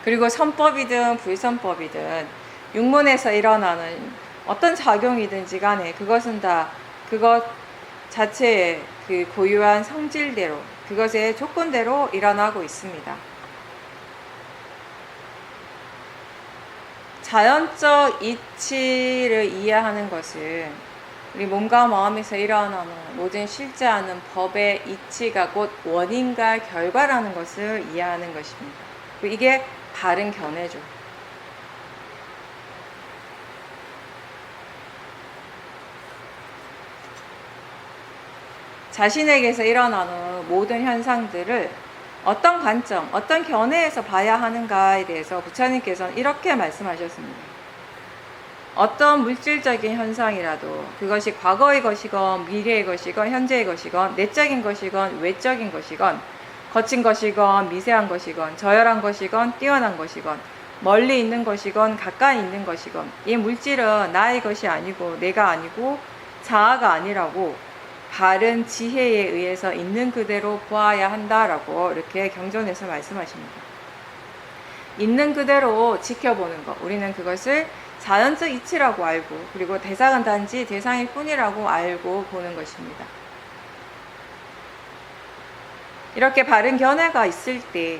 그리고 선법이든 불선법이든 육문에서 일어나는 어떤 작용이든지 간에 그것은 다 그것 자체의 그 고유한 성질대로, 그것의 조건대로 일어나고 있습니다. 자연적 이치를 이해하는 것은 우리 몸과 마음에서 일어나는 모든 실제하는 법의 이치가 곧 원인과 결과라는 것을 이해하는 것입니다. 이게 바른 견해죠. 자신에게서 일어나는 모든 현상들을 어떤 관점, 어떤 견해에서 봐야 하는가에 대해서 부처님께서는 이렇게 말씀하셨습니다. 어떤 물질적인 현상이라도 그것이 과거의 것이건 미래의 것이건 현재의 것이건 내적인 것이건 외적인 것이건 거친 것이건 미세한 것이건 저열한 것이건 뛰어난 것이건 멀리 있는 것이건 가까이 있는 것이건 이 물질은 나의 것이 아니고 내가 아니고 자아가 아니라고 바른 지혜에 의해서 있는 그대로 보아야 한다라고 이렇게 경전에서 말씀하십니다. 있는 그대로 지켜보는 것, 우리는 그것을 자연적 이치라고 알고 그리고 대상은 단지 대상일 뿐이라고 알고 보는 것입니다. 이렇게 바른 견해가 있을 때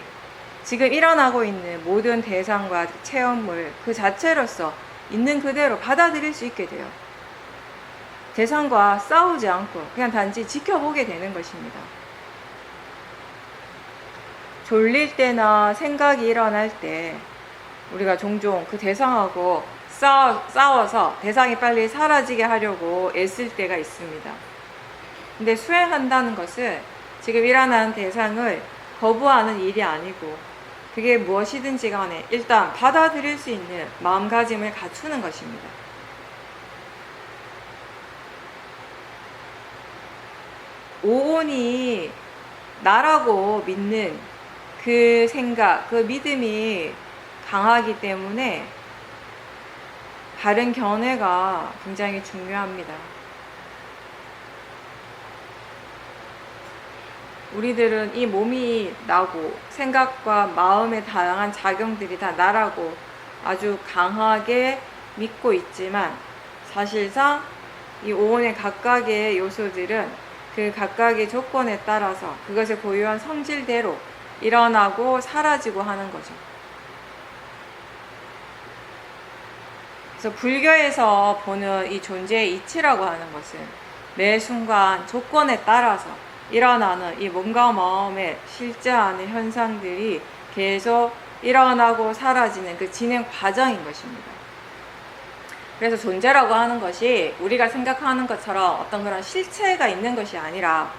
지금 일어나고 있는 모든 대상과 체험을 그 자체로서 있는 그대로 받아들일 수 있게 돼요. 대상과 싸우지 않고 그냥 단지 지켜보게 되는 것입니다. 졸릴 때나 생각이 일어날 때 우리가 종종 그 대상하고 싸워서 대상이 빨리 사라지게 하려고 애쓸 때가 있습니다. 근데 수행한다는 것은 지금 일어나는 대상을 거부하는 일이 아니고 그게 무엇이든지 간에 일단 받아들일 수 있는 마음가짐을 갖추는 것입니다. 오온이 나라고 믿는 그 생각, 그 믿음이 강하기 때문에 바른 견해가 굉장히 중요합니다. 우리들은 이 몸이 나고 생각과 마음의 다양한 작용들이 다 나라고 아주 강하게 믿고 있지만 사실상 이 오온의 각각의 요소들은 그 각각의 조건에 따라서 그것을 고유한 성질대로 일어나고 사라지고 하는 거죠. 그래서 불교에서 보는 이 존재의 이치라고 하는 것은 매 순간 조건에 따라서 일어나는 이 몸과 마음에 실제하는 현상들이 계속 일어나고 사라지는 그 진행 과정인 것입니다. 그래서 존재라고 하는 것이 우리가 생각하는 것처럼 어떤 그런 실체가 있는 것이 아니라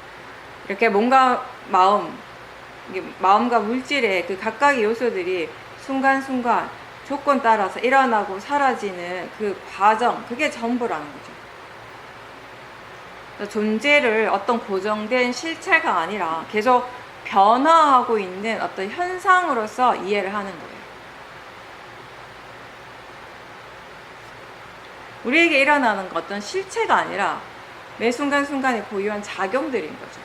이렇게 몸과 마음과 물질의 그 각각의 요소들이 순간순간 조건 따라서 일어나고 사라지는 그 과정, 그게 전부라는 거죠. 존재를 어떤 고정된 실체가 아니라 계속 변화하고 있는 어떤 현상으로서 이해를 하는 거예요. 우리에게 일어나는 것 어떤 실체가 아니라 매 순간순간에 고유한 작용들인 거죠.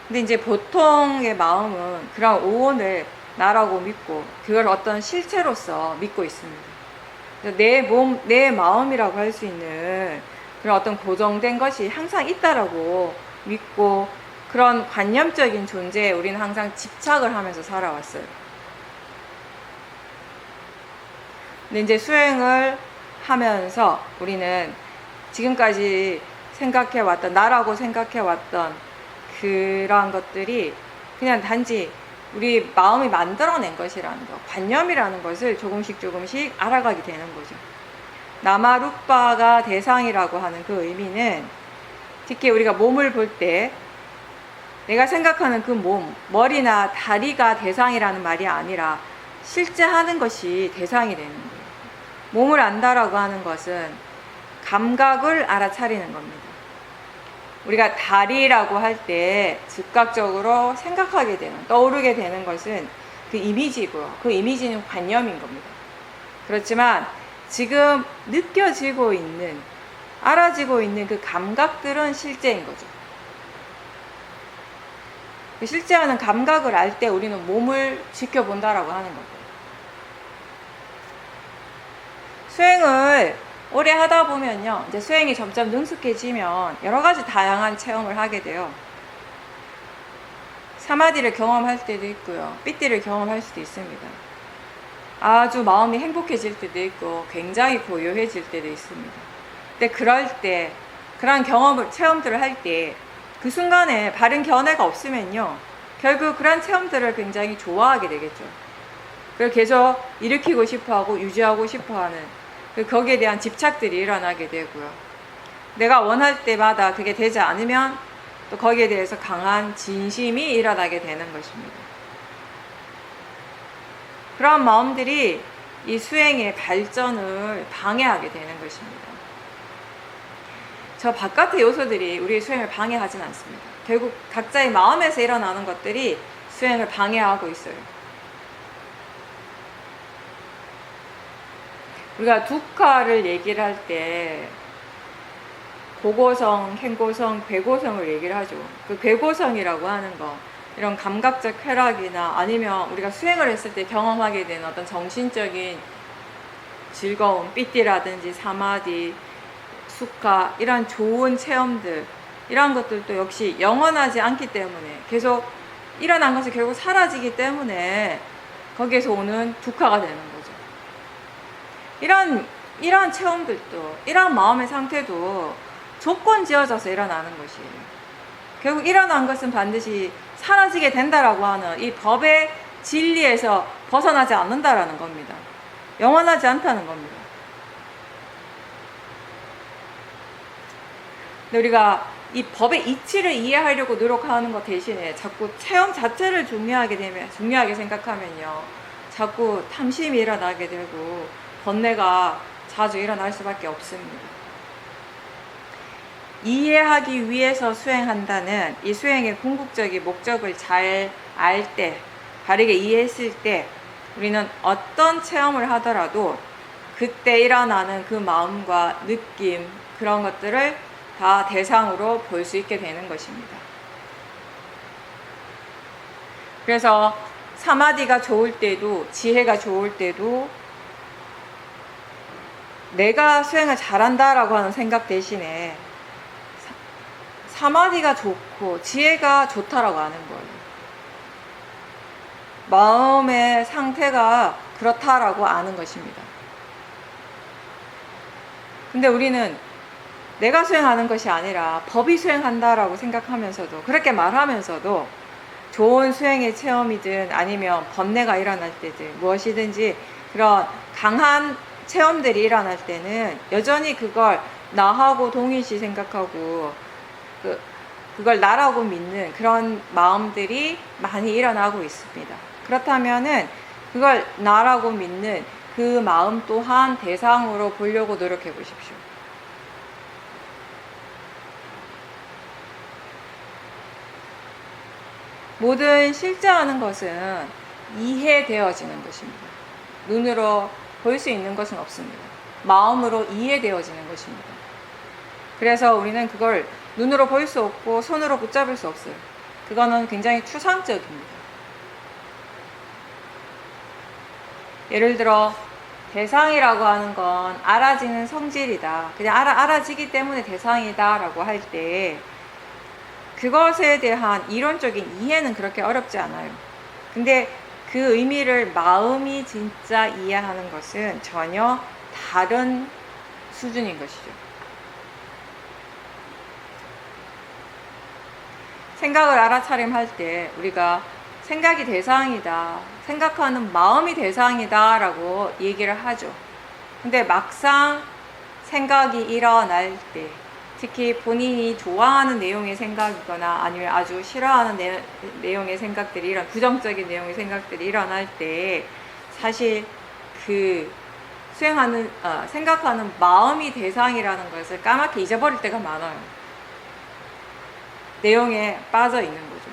근데 이제 보통의 마음은 그런 오온을 나라고 믿고 그걸 어떤 실체로서 믿고 있습니다. 내 몸, 내 마음이라고 할 수 있는 그런 어떤 고정된 것이 항상 있다라고 믿고 그런 관념적인 존재에 우리는 항상 집착을 하면서 살아왔어요. 근데 이제 수행을 하면서 우리는 지금까지 생각해왔던, 나라고 생각해왔던 그러한 것들이 그냥 단지 우리 마음이 만들어낸 것이라는 것, 관념이라는 것을 조금씩 알아가게 되는 거죠. 나마루빠가 대상이라고 하는 그 의미는 특히 우리가 몸을 볼 때 내가 생각하는 그 몸, 머리나 다리가 대상이라는 말이 아니라 실제 하는 것이 대상이 되는 거예요. 몸을 안다라고 하는 것은 감각을 알아차리는 겁니다. 우리가 다리라고 할 때 즉각적으로 생각하게 되는, 떠오르게 되는 것은 그 이미지고요. 그 이미지는 관념인 겁니다. 그렇지만 지금 느껴지고 있는, 알아지고 있는 그 감각들은 실제인 거죠. 그 실제하는 감각을 알 때 우리는 몸을 지켜본다라고 하는 거고요. 수행을 오래 하다 보면요, 이제 수행이 점점 능숙해지면 여러 가지 다양한 체험을 하게 돼요. 사마디를 경험할 때도 있고요. 삐띠를 경험할 수도 있습니다. 아주 마음이 행복해질 때도 있고 굉장히 고요해질 때도 있습니다. 근데 그럴 때 그런 체험들을 할 때 그 순간에 바른 견해가 없으면요, 결국 그런 체험들을 굉장히 좋아하게 되겠죠. 그걸 계속 일으키고 싶어하고 유지하고 싶어하는 거기에 대한 집착들이 일어나게 되고요. 내가 원할 때마다 그게 되지 않으면 또 거기에 대해서 강한 진심이 일어나게 되는 것입니다. 그런 마음들이 이 수행의 발전을 방해하게 되는 것입니다. 저 바깥의 요소들이 우리의 수행을 방해하진 않습니다. 결국 각자의 마음에서 일어나는 것들이 수행을 방해하고 있어요. 우리가 두카를 얘기를 할 때 고고성, 행고성, 괴고성을 얘기를 하죠. 그 괴고성이라고 하는 거, 이런 감각적 쾌락이나 아니면 우리가 수행을 했을 때 경험하게 되는 어떤 정신적인 즐거움, 삐띠라든지 사마디, 수카, 이런 좋은 체험들, 이런 것들도 역시 영원하지 않기 때문에 계속 일어난 것이 결국 사라지기 때문에 거기에서 오는 두카가 되는 거죠. 이런 체험들도, 이런 마음의 상태도 조건 지어져서 일어나는 것이에요. 결국 일어난 것은 반드시 사라지게 된다라고 하는 이 법의 진리에서 벗어나지 않는다라는 겁니다. 영원하지 않다는 겁니다. 근데 우리가 이 법의 이치를 이해하려고 노력하는 것 대신에 자꾸 체험 자체를 중요하게 생각하면요, 자꾸 탐심이 일어나게 되고 번뇌가 자주 일어날 수밖에 없습니다. 이해하기 위해서 수행한다는 이 수행의 궁극적인 목적을 잘 알 때, 바르게 이해했을 때 우리는 어떤 체험을 하더라도 그때 일어나는 그 마음과 느낌, 그런 것들을 다 대상으로 볼 수 있게 되는 것입니다. 그래서 사마디가 좋을 때도, 지혜가 좋을 때도 내가 수행을 잘한다라고 하는 생각 대신에 사마디가 좋고 지혜가 좋다라고 하는 거예요. 마음의 상태가 그렇다라고 아는 것입니다. 근데 우리는 내가 수행하는 것이 아니라 법이 수행한다라고 생각하면서도, 그렇게 말하면서도 좋은 수행의 체험이든 아니면 번뇌가 일어날 때든 무엇이든지 그런 강한 체험들이 일어날 때는 여전히 그걸 나하고 동일시 생각하고 그걸 나라고 믿는 그런 마음들이 많이 일어나고 있습니다. 그렇다면은 그걸 나라고 믿는 그 마음 또한 대상으로 보려고 노력해 보십시오. 모든 실제하는 것은 이해되어지는 것입니다. 눈으로 볼 수 있는 것은 없습니다. 마음으로 이해되어지는 것입니다. 그래서 우리는 그걸 눈으로 볼 수 없고 손으로 붙잡을 수 없어요. 그거는 굉장히 추상적입니다. 예를 들어 대상이라고 하는 건 알아지는 성질이다, 그냥 알아지기 때문에 대상이다 라고 할 때 그것에 대한 이론적인 이해는 그렇게 어렵지 않아요. 근데 그 의미를 마음이 진짜 이해하는 것은 전혀 다른 수준인 것이죠. 생각을 알아차림할 때 우리가 생각이 대상이다, 생각하는 마음이 대상이다 라고 얘기를 하죠. 근데 막상 생각이 일어날 때, 특히 본인이 좋아하는 내용의 생각이거나 아니면 아주 싫어하는 내용의 생각들이, 이런 부정적인 내용의 생각들이 일어날 때 사실 그 생각하는 마음이 대상이라는 것을 까맣게 잊어버릴 때가 많아요. 내용에 빠져 있는 거죠.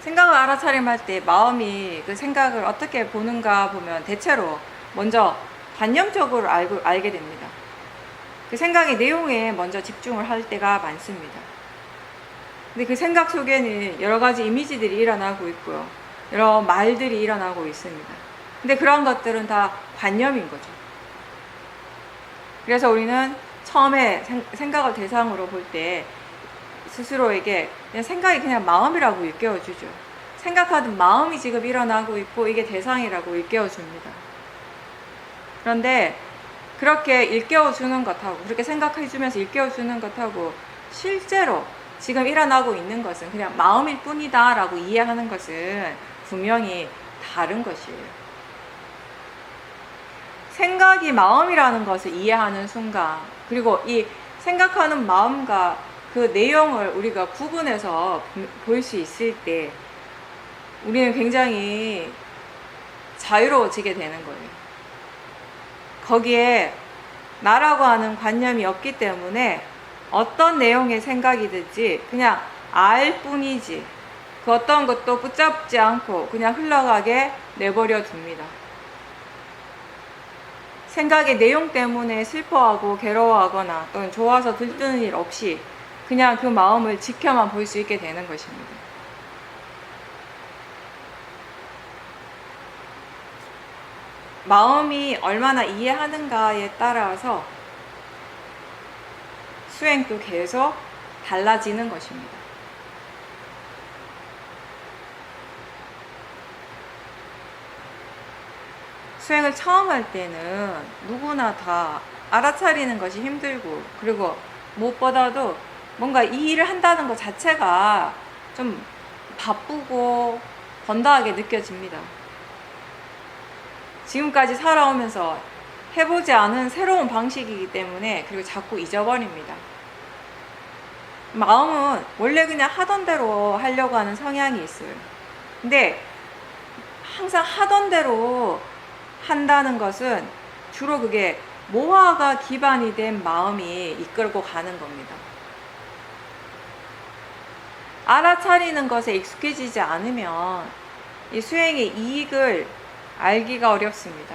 생각을 알아차림할 때 마음이 그 생각을 어떻게 보는가 보면 대체로 먼저 관념적으로 알게 됩니다. 그 생각의 내용에 먼저 집중을 할 때가 많습니다. 근데 그 생각 속에는 여러 가지 이미지들이 일어나고 있고요, 여러 말들이 일어나고 있습니다. 근데 그런 것들은 다 관념인 거죠. 그래서 우리는 처음에 생각을 대상으로 볼 때 스스로에게 그냥 생각이 그냥 마음이라고 일깨워주죠. 생각하던 마음이 지금 일어나고 있고 이게 대상이라고 일깨워줍니다. 그런데 그렇게 일깨워주는 것하고 그렇게 생각해주면서 일깨워주는 것하고 실제로 지금 일어나고 있는 것은 그냥 마음일 뿐이다 라고 이해하는 것은 분명히 다른 것이에요. 생각이 마음이라는 것을 이해하는 순간, 그리고 이 생각하는 마음과 그 내용을 우리가 구분해서 볼 수 있을 때 우리는 굉장히 자유로워지게 되는 거예요. 거기에 나라고 하는 관념이 없기 때문에 어떤 내용의 생각이든지 그냥 알 뿐이지 그 어떤 것도 붙잡지 않고 그냥 흘러가게 내버려 둡니다. 생각의 내용 때문에 슬퍼하고 괴로워하거나 또는 좋아서 들뜨는 일 없이 그냥 그 마음을 지켜만 볼 수 있게 되는 것입니다. 마음이 얼마나 이해하는가에 따라서 수행도 계속 달라지는 것입니다. 수행을 처음 할 때는 누구나 다 알아차리는 것이 힘들고, 그리고 무엇보다도 뭔가 이 일을 한다는 것 자체가 좀 바쁘고 번다하게 느껴집니다. 지금까지 살아오면서 해보지 않은 새로운 방식이기 때문에, 그리고 자꾸 잊어버립니다. 마음은 원래 그냥 하던 대로 하려고 하는 성향이 있어요. 근데 항상 하던 대로 한다는 것은 주로 그게 모화가 기반이 된 마음이 이끌고 가는 겁니다. 알아차리는 것에 익숙해지지 않으면 이 수행의 이익을 알기가 어렵습니다.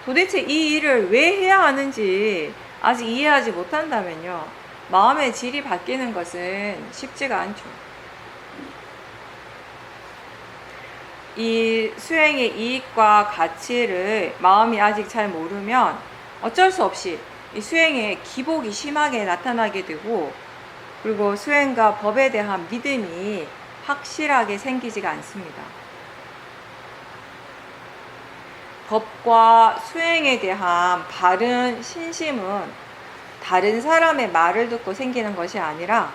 도대체 이 일을 왜 해야 하는지 아직 이해하지 못한다면요, 마음의 질이 바뀌는 것은 쉽지가 않죠. 이 수행의 이익과 가치를 마음이 아직 잘 모르면 어쩔 수 없이 이 수행에 기복이 심하게 나타나게 되고, 그리고 수행과 법에 대한 믿음이 확실하게 생기지가 않습니다. 법과 수행에 대한 바른 신심은 다른 사람의 말을 듣고 생기는 것이 아니라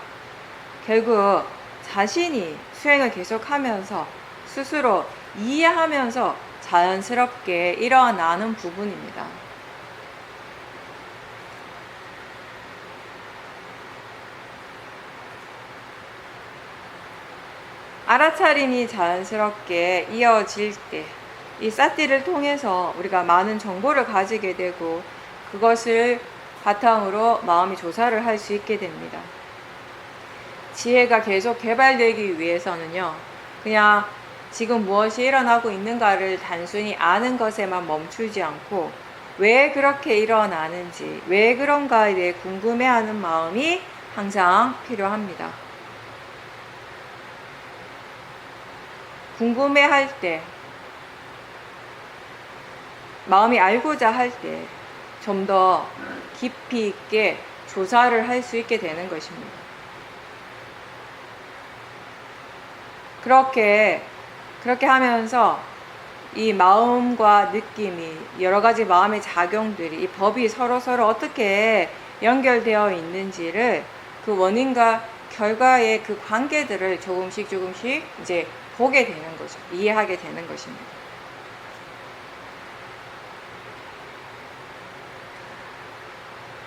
결국 자신이 수행을 계속하면서 스스로 이해하면서 자연스럽게 일어나는 부분입니다. 알아차림이 자연스럽게 이어질 때, 이 사티를 통해서 우리가 많은 정보를 가지게 되고 그것을 바탕으로 마음이 조사를 할 수 있게 됩니다. 지혜가 계속 개발되기 위해서는요, 그냥 지금 무엇이 일어나고 있는가를 단순히 아는 것에만 멈추지 않고 왜 그렇게 일어나는지, 왜 그런가에 대해 궁금해하는 마음이 항상 필요합니다. 궁금해할 때, 마음이 알고자 할 때 좀 더 깊이 있게 조사를 할 수 있게 되는 것입니다. 그렇게 하면서 이 마음과 느낌이, 여러 가지 마음의 작용들이, 이 법이 서로 어떻게 연결되어 있는지를, 그 원인과 결과의 그 관계들을 조금씩 이제 보게 되는 거죠. 이해하게 되는 것입니다.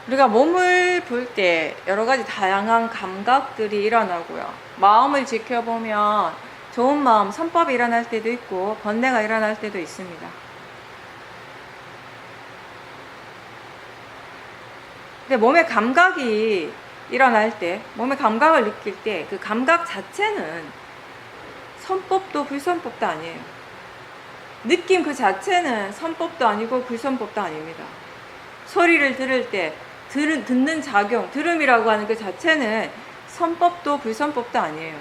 우리가 몸을 볼 때 여러 가지 다양한 감각들이 일어나고요. 마음을 지켜보면 좋은 마음, 선법이 일어날 때도 있고 번뇌가 일어날 때도 있습니다. 근데 몸의 감각이 일어날 때, 몸의 감각을 느낄 때 그 감각 자체는 선법도 불선법도 아니에요. 느낌 그 자체는 선법도 아니고 불선법도 아닙니다. 소리를 들을 때 듣는 작용, 들음이라고 하는 그 자체는 선법도 불선법도 아니에요.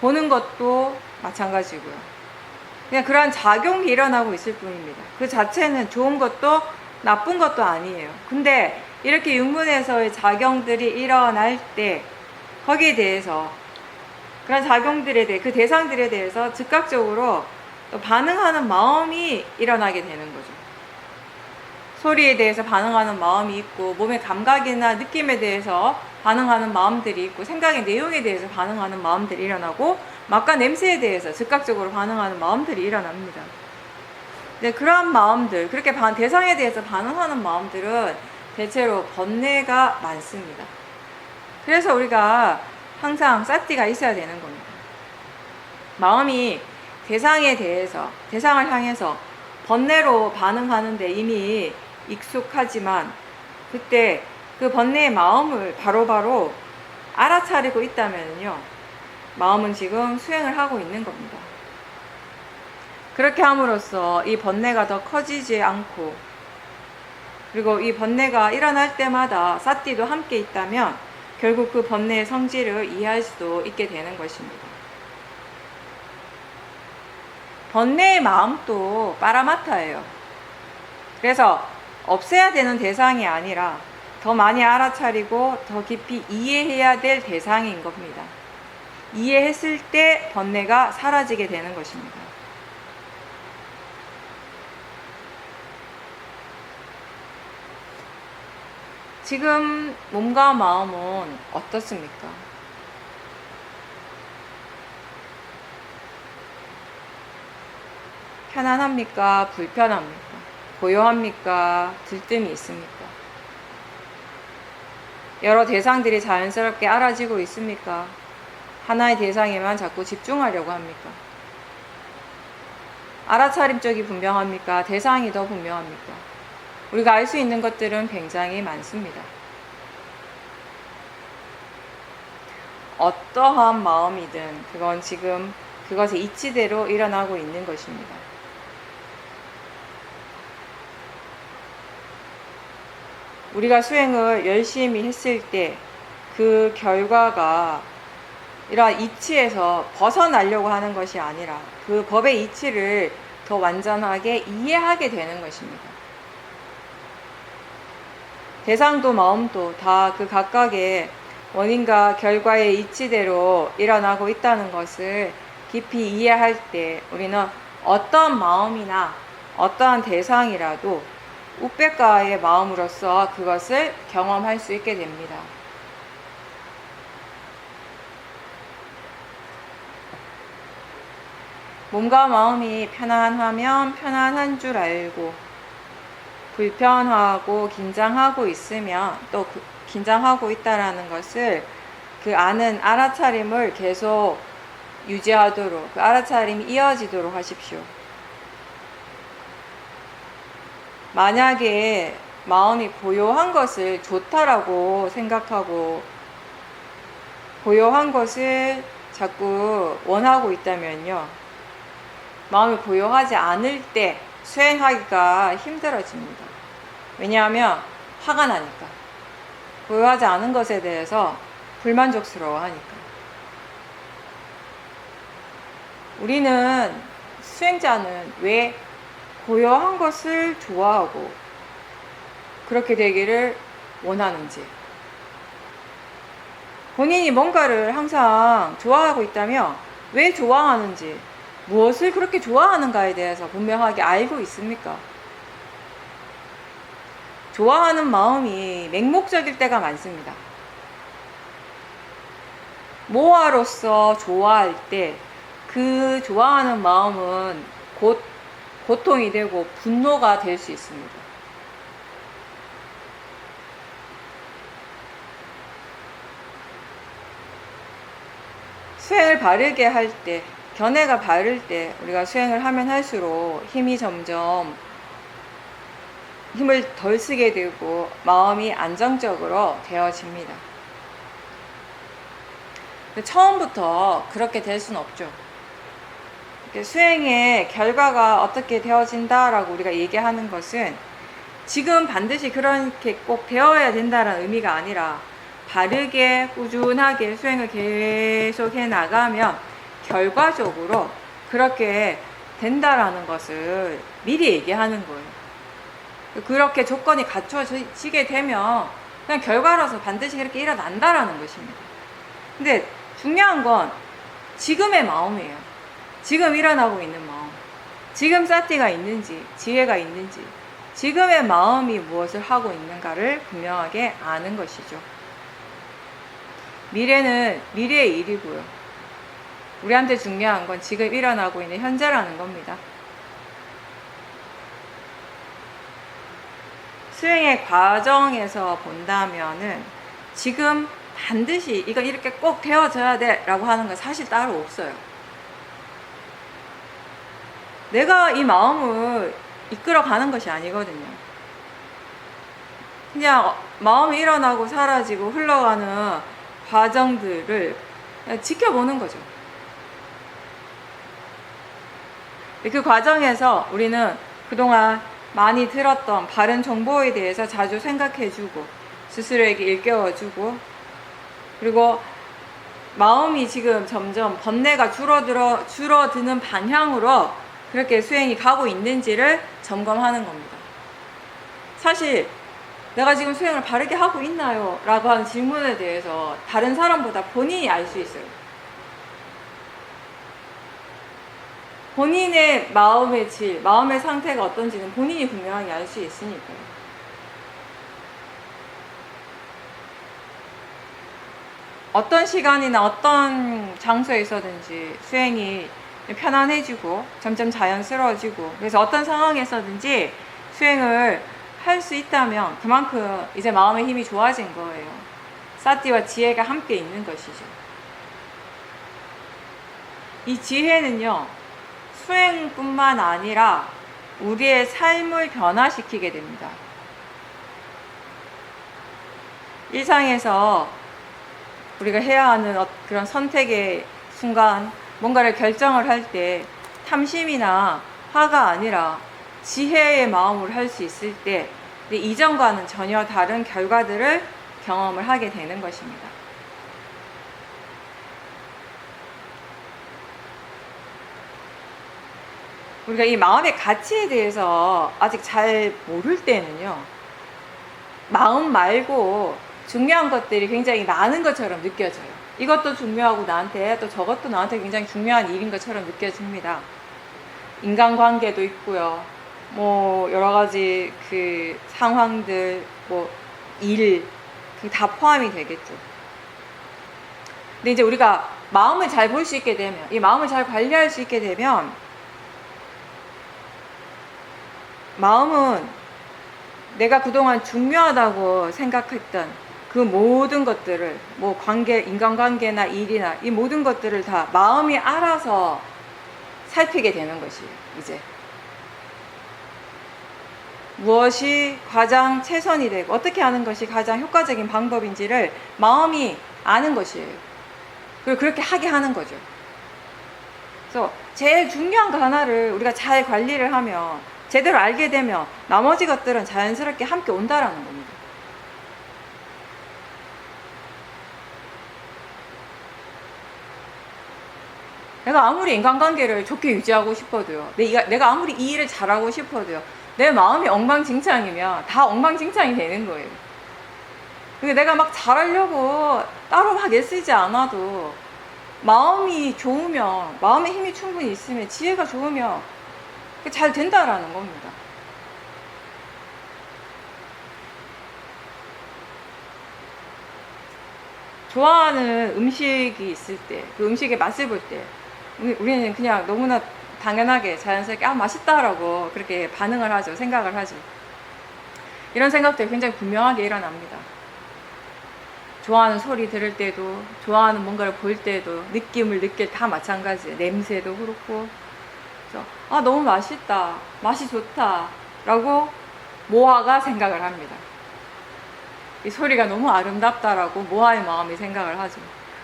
보는 것도 마찬가지고요. 그냥 그러한 작용이 일어나고 있을 뿐입니다. 그 자체는 좋은 것도 나쁜 것도 아니에요. 근데 이렇게 육문에서의 작용들이 일어날 때 거기에 대해서 그런 작용들에 대해 그 대상들에 대해서 즉각적으로 또 반응하는 마음이 일어나게 되는 거죠. 소리에 대해서 반응하는 마음이 있고 몸의 감각이나 느낌에 대해서 반응하는 마음들이 있고 생각의 내용에 대해서 반응하는 마음들이 일어나고 맛과 냄새에 대해서 즉각적으로 반응하는 마음들이 일어납니다. 네, 그러한 마음들, 그렇게 대상에 대해서 반응하는 마음들은 대체로 번뇌가 많습니다. 그래서 우리가 항상 사티가 있어야 되는 겁니다. 마음이 대상에 대해서, 대상을 향해서 번뇌로 반응하는데 이미 익숙하지만 그때 그 번뇌의 마음을 바로바로 알아차리고 있다면요, 마음은 지금 수행을 하고 있는 겁니다. 그렇게 함으로써 이 번뇌가 더 커지지 않고, 그리고 이 번뇌가 일어날 때마다 사띠도 함께 있다면 결국 그 번뇌의 성질을 이해할 수도 있게 되는 것입니다. 번뇌의 마음도 빠라마타예요. 그래서 없애야 되는 대상이 아니라 더 많이 알아차리고 더 깊이 이해해야 될 대상인 겁니다. 이해했을 때 번뇌가 사라지게 되는 것입니다. 지금 몸과 마음은 어떻습니까? 편안합니까? 불편합니까? 고요합니까? 들뜸이 있습니까? 여러 대상들이 자연스럽게 알아지고 있습니까? 하나의 대상에만 자꾸 집중하려고 합니까? 알아차림 쪽이 분명합니까? 대상이 더 분명합니까? 우리가 알 수 있는 것들은 굉장히 많습니다. 어떠한 마음이든 그건 지금 그것의 이치대로 일어나고 있는 것입니다. 우리가 수행을 열심히 했을 때 그 결과가 이러한 이치에서 벗어나려고 하는 것이 아니라 그 법의 이치를 더 완전하게 이해하게 되는 것입니다. 대상도 마음도 다 그 각각의 원인과 결과의 이치대로 일어나고 있다는 것을 깊이 이해할 때 우리는 어떠한 마음이나 어떠한 대상이라도 우백가의 마음으로서 그것을 경험할 수 있게 됩니다. 몸과 마음이 편안하면 편안한 줄 알고, 불편하고 긴장하고 있으면 또 긴장하고 있다라는 것을 그 아는 알아차림을 계속 유지하도록, 그 알아차림이 이어지도록 하십시오. 만약에 마음이 고요한 것을 좋다라고 생각하고 고요한 것을 자꾸 원하고 있다면요, 마음이 고요하지 않을 때 수행하기가 힘들어집니다. 왜냐하면 화가 나니까, 고요하지 않은 것에 대해서 불만족스러워하니까. 우리는, 수행자는 왜 고요한 것을 좋아하고 그렇게 되기를 원하는지, 본인이 뭔가를 항상 좋아하고 있다면 왜 좋아하는지, 무엇을 그렇게 좋아하는가에 대해서 분명하게 알고 있습니까? 좋아하는 마음이 맹목적일 때가 많습니다. 모아로서 좋아할 때 그 좋아하는 마음은 곧 고통이 되고 분노가 될 수 있습니다. 수행을 바르게 할 때, 견해가 바를 때 우리가 수행을 하면 할수록 힘이 점점 힘을 덜 쓰게 되고 마음이 안정적으로 되어집니다. 처음부터 그렇게 될 수는 없죠. 수행의 결과가 어떻게 되어진다라고 우리가 얘기하는 것은 지금 반드시 그렇게 꼭 되어야 된다는 의미가 아니라 바르게 꾸준하게 수행을 계속해 나가면 결과적으로 그렇게 된다라는 것을 미리 얘기하는 거예요. 그렇게 조건이 갖춰지게 되면 그냥 결과로서 반드시 그렇게 일어난다라는 것입니다. 근데 중요한 건 지금의 마음이에요. 지금 일어나고 있는 마음. 지금 사티가 있는지, 지혜가 있는지, 지금의 마음이 무엇을 하고 있는가를 분명하게 아는 것이죠. 미래는 미래의 일이고요. 우리한테 중요한 건 지금 일어나고 있는 현재라는 겁니다. 수행의 과정에서 본다면은 지금 반드시 이건 이렇게 꼭 되어져야 돼 라고 하는 건 사실 따로 없어요. 내가 이 마음을 이끌어가는 것이 아니거든요. 그냥 마음이 일어나고 사라지고 흘러가는 과정들을 지켜보는 거죠. 그 과정에서 우리는 그동안 많이 들었던 바른 정보에 대해서 자주 생각해주고 스스로에게 일깨워주고, 그리고 마음이 지금 점점 번뇌가 줄어드는 방향으로 그렇게 수행이 가고 있는지를 점검하는 겁니다. 사실 내가 지금 수행을 바르게 하고 있나요? 라고 하는 질문에 대해서 다른 사람보다 본인이 알 수 있어요. 본인의 마음의 질, 마음의 상태가 어떤지는 본인이 분명하게 알 수 있으니까요. 어떤 시간이나 어떤 장소에 있어든지 수행이 편안해지고 점점 자연스러워지고, 그래서 어떤 상황에서든지 수행을 할 수 있다면 그만큼 이제 마음의 힘이 좋아진 거예요. 사티와 지혜가 함께 있는 것이죠. 이 지혜는요, 수행뿐만 아니라 우리의 삶을 변화시키게 됩니다. 일상에서 우리가 해야 하는 그런 선택의 순간, 뭔가를 결정을 할 때 탐심이나 화가 아니라 지혜의 마음으로 할 수 있을 때 이전과는 전혀 다른 결과들을 경험을 하게 되는 것입니다. 우리가 이 마음의 가치에 대해서 아직 잘 모를 때는요, 마음 말고 중요한 것들이 굉장히 많은 것처럼 느껴져요. 이것도 중요하고 나한테, 또 저것도 나한테 굉장히 중요한 일인 것처럼 느껴집니다. 인간관계도 있고요, 뭐 여러 가지 그 상황들, 뭐 일, 그 다 포함이 되겠죠. 근데 이제 우리가 마음을 잘 볼 수 있게 되면, 이 마음을 잘 관리할 수 있게 되면, 마음은 내가 그동안 중요하다고 생각했던 그 모든 것들을, 뭐 관계, 인간관계나 일이나 이 모든 것들을 다 마음이 알아서 살피게 되는 것이에요. 이제 무엇이 가장 최선이 되고 어떻게 하는 것이 가장 효과적인 방법인지를 마음이 아는 것이에요. 그리고 그렇게 하게 하는 거죠. 그래서 제일 중요한 거 하나를 우리가 잘 관리를 하면, 제대로 알게 되면 나머지 것들은 자연스럽게 함께 온다라는 겁니다. 내가 아무리 인간관계를 좋게 유지하고 싶어도요, 내가 아무리 이 일을 잘하고 싶어도요, 내 마음이 엉망진창이면 다 엉망진창이 되는 거예요. 그러니까 내가 막 잘하려고 따로 막 애쓰지 않아도 마음이 좋으면, 마음의 힘이 충분히 있으면, 지혜가 좋으면 잘 된다라는 겁니다. 좋아하는 음식이 있을 때, 그 음식의 맛을 볼 때 우리는 그냥 너무나 당연하게 자연스럽게 맛있다라고 그렇게 반응을 하죠. 생각을 하죠. 이런 생각들이 굉장히 분명하게 일어납니다. 좋아하는 소리 들을 때도, 좋아하는 뭔가를 볼 때도, 느낌을 느낄 다 마찬가지예요. 냄새도 그렇고. 그래서 너무 맛있다, 맛이 좋다 라고 모아가 생각을 합니다. 이 소리가 너무 아름답다라고 모아의 마음이 생각을 하죠.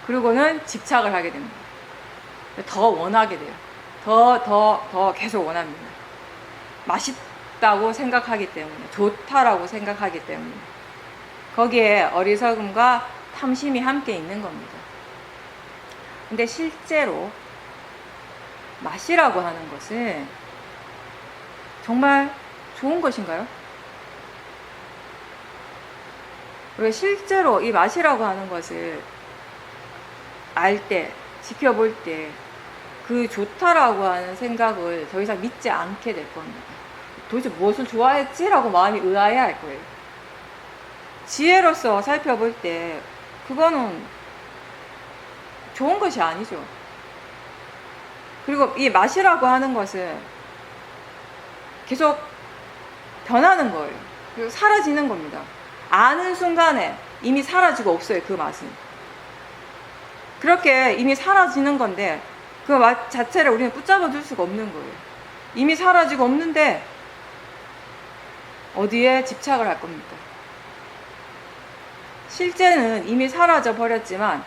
그리고는 집착을 하게 됩니다. 더 원하게 돼요. 더 계속 원합니다. 맛있다고 생각하기 때문에, 좋다라고 생각하기 때문에. 거기에 어리석음과 탐심이 함께 있는 겁니다. 근데 실제로 맛이라고 하는 것은 정말 좋은 것인가요? 우리가 실제로 이 맛이라고 하는 것을 알 때, 지켜볼 때 그 좋다라고 하는 생각을 더 이상 믿지 않게 될 겁니다. 도대체 무엇을 좋아했지라고 마음이 의아해할 거예요. 지혜로서 살펴볼 때 그거는 좋은 것이 아니죠. 그리고 이 맛이라고 하는 것은 계속 변하는 거예요. 그리고 사라지는 겁니다. 아는 순간에 이미 사라지고 없어요. 그 맛은. 그렇게 이미 사라지는 건데 그 맛 자체를 우리는 붙잡아 둘 수가 없는 거예요. 이미 사라지고 없는데 어디에 집착을 할 겁니까? 실제는 이미 사라져 버렸지만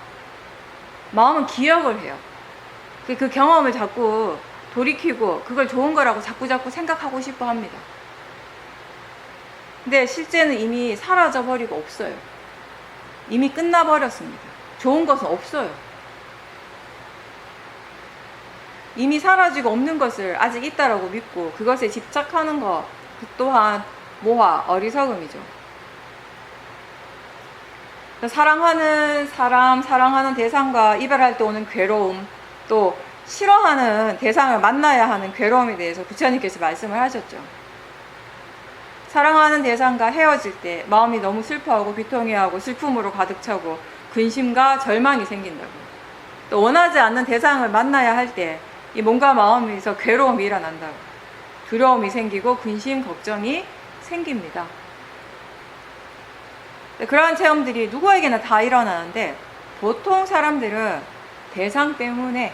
마음은 기억을 해요. 그 경험을 자꾸 돌이키고 그걸 좋은 거라고 자꾸 생각하고 싶어 합니다. 근데 실제는 이미 사라져 버리고 없어요. 이미 끝나버렸습니다. 좋은 것은 없어요. 이미 사라지고 없는 것을 아직 있다라고 믿고 그것에 집착하는 것 또한 모화, 어리석음이죠. 사랑하는 사람, 사랑하는 대상과 이별할 때 오는 괴로움, 또 싫어하는 대상을 만나야 하는 괴로움에 대해서 부처님께서 말씀을 하셨죠. 사랑하는 대상과 헤어질 때 마음이 너무 슬퍼하고 비통해하고 슬픔으로 가득 차고 근심과 절망이 생긴다고. 또 원하지 않는 대상을 만나야 할 때 이 몸과 마음에서 괴로움이 일어난다고. 두려움이 생기고 근심, 걱정이 생깁니다. 그러한 체험들이 누구에게나 다 일어나는데 보통 사람들은 대상 때문에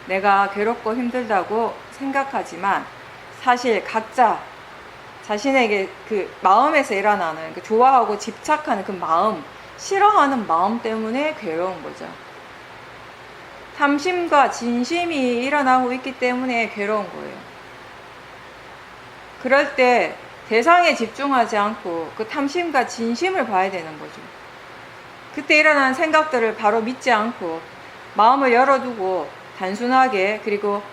내가 괴롭고 힘들다고 생각하지만 사실 각자 자신에게 그 마음에서 일어나는 그 좋아하고 집착하는 그 마음, 싫어하는 마음 때문에 괴로운 거죠. 탐심과 진심이 일어나고 있기 때문에 괴로운 거예요. 그럴 때 대상에 집중하지 않고 그 탐심과 진심을 봐야 되는 거죠. 그때 일어나는 생각들을 바로 믿지 않고 마음을 열어두고 단순하게 그리고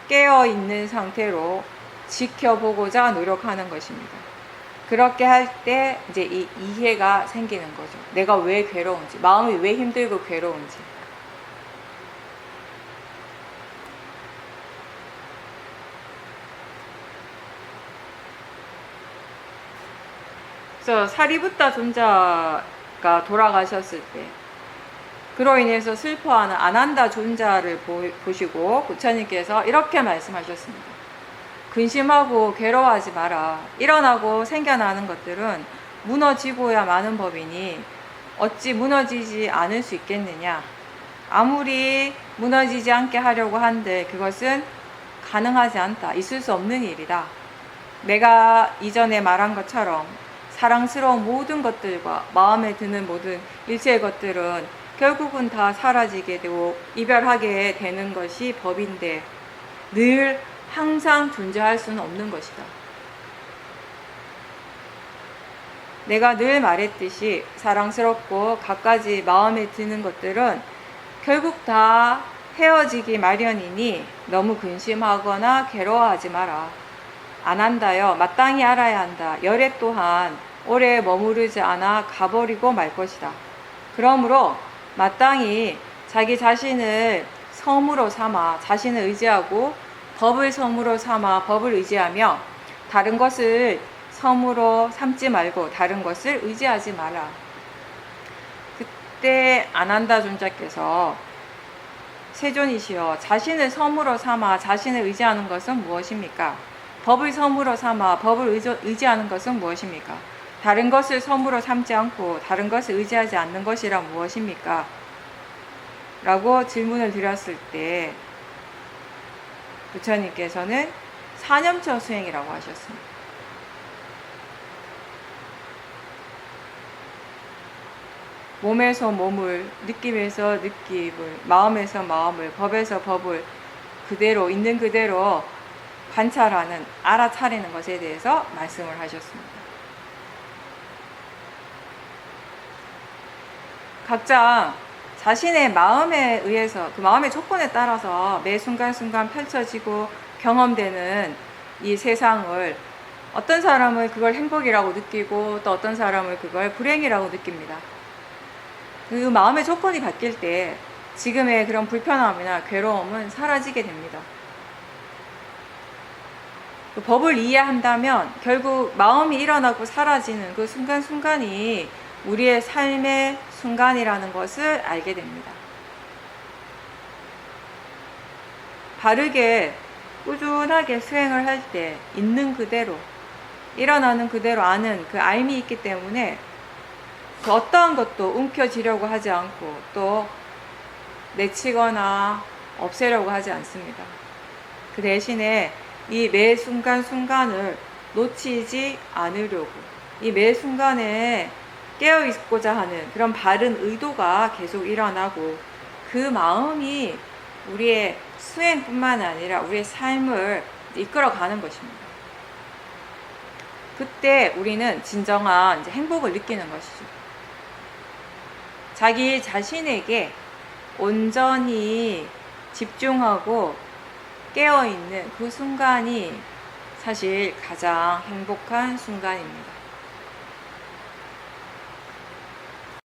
깨어있는 상태로 지켜보고자 노력하는 것입니다. 그렇게 할 때 이제 이 이해가 생기는 거죠. 내가 왜 괴로운지, 마음이 왜 힘들고 괴로운지. 그래서 사리부타 존자가 돌아가셨을 때 그로 인해서 슬퍼하는 아난다 존자를 보시고 부처님께서 이렇게 말씀하셨습니다. 근심하고 괴로워하지 마라. 일어나고 생겨나는 것들은 무너지고야 마는 법이니 어찌 무너지지 않을 수 있겠느냐. 아무리 무너지지 않게 하려고 한들 그것은 가능하지 않다. 있을 수 없는 일이다. 내가 이전에 말한 것처럼 사랑스러운 모든 것들과 마음에 드는 모든 일체의 것들은 결국은 다 사라지게 되고 이별하게 되는 것이 법인데 늘 항상 존재할 수는 없는 것이다. 내가 늘 말했듯이 사랑스럽고 갖가지 마음에 드는 것들은 결국 다 헤어지기 마련이니 너무 근심하거나 괴로워하지 마라. 안 한다요. 마땅히 알아야 한다. 열애 또한 오래 머무르지 않아 가버리고 말 것이다. 그러므로 마땅히 자기 자신을 섬으로 삼아 자신을 의지하고 법을 섬으로 삼아 법을 의지하며 다른 것을 섬으로 삼지 말고 다른 것을 의지하지 마라. 그때 아난다 존자께서 세존이시여 자신을 섬으로 삼아 자신을 의지하는 것은 무엇입니까? 법을 섬으로 삼아 법을 의지하는 것은 무엇입니까? 다른 것을 섬으로 삼지 않고 다른 것을 의지하지 않는 것이란 무엇입니까? 라고 질문을 드렸을 때 부처님께서는 사념처 수행이라고 하셨습니다. 몸에서 몸을, 느낌에서 느낌을, 마음에서 마음을, 법에서 법을 그대로 있는 그대로 관찰하는, 알아차리는 것에 대해서 말씀을 하셨습니다. 각자 자신의 마음에 의해서 그 마음의 조건에 따라서 매 순간순간 펼쳐지고 경험되는 이 세상을 어떤 사람은 그걸 행복이라고 느끼고 또 어떤 사람은 그걸 불행이라고 느낍니다. 그 마음의 조건이 바뀔 때 지금의 그런 불편함이나 괴로움은 사라지게 됩니다. 그 법을 이해한다면 결국 마음이 일어나고 사라지는 그 순간순간이 우리의 삶의 순간이라는 것을 알게 됩니다. 바르게 꾸준하게 수행을 할 때 있는 그대로 일어나는 그대로 아는 그 알미 있기 때문에 그 어떠한 것도 움켜쥐려고 하지 않고 또 내치거나 없애려고 하지 않습니다. 그 대신에 이 매 순간순간을 놓치지 않으려고 이 매 순간에 깨어 있고자 하는 그런 바른 의도가 계속 일어나고 그 마음이 우리의 수행뿐만 아니라 우리의 삶을 이끌어가는 것입니다. 그때 우리는 진정한 이제 행복을 느끼는 것이죠. 자기 자신에게 온전히 집중하고 깨어있는 그 순간이 사실 가장 행복한 순간입니다.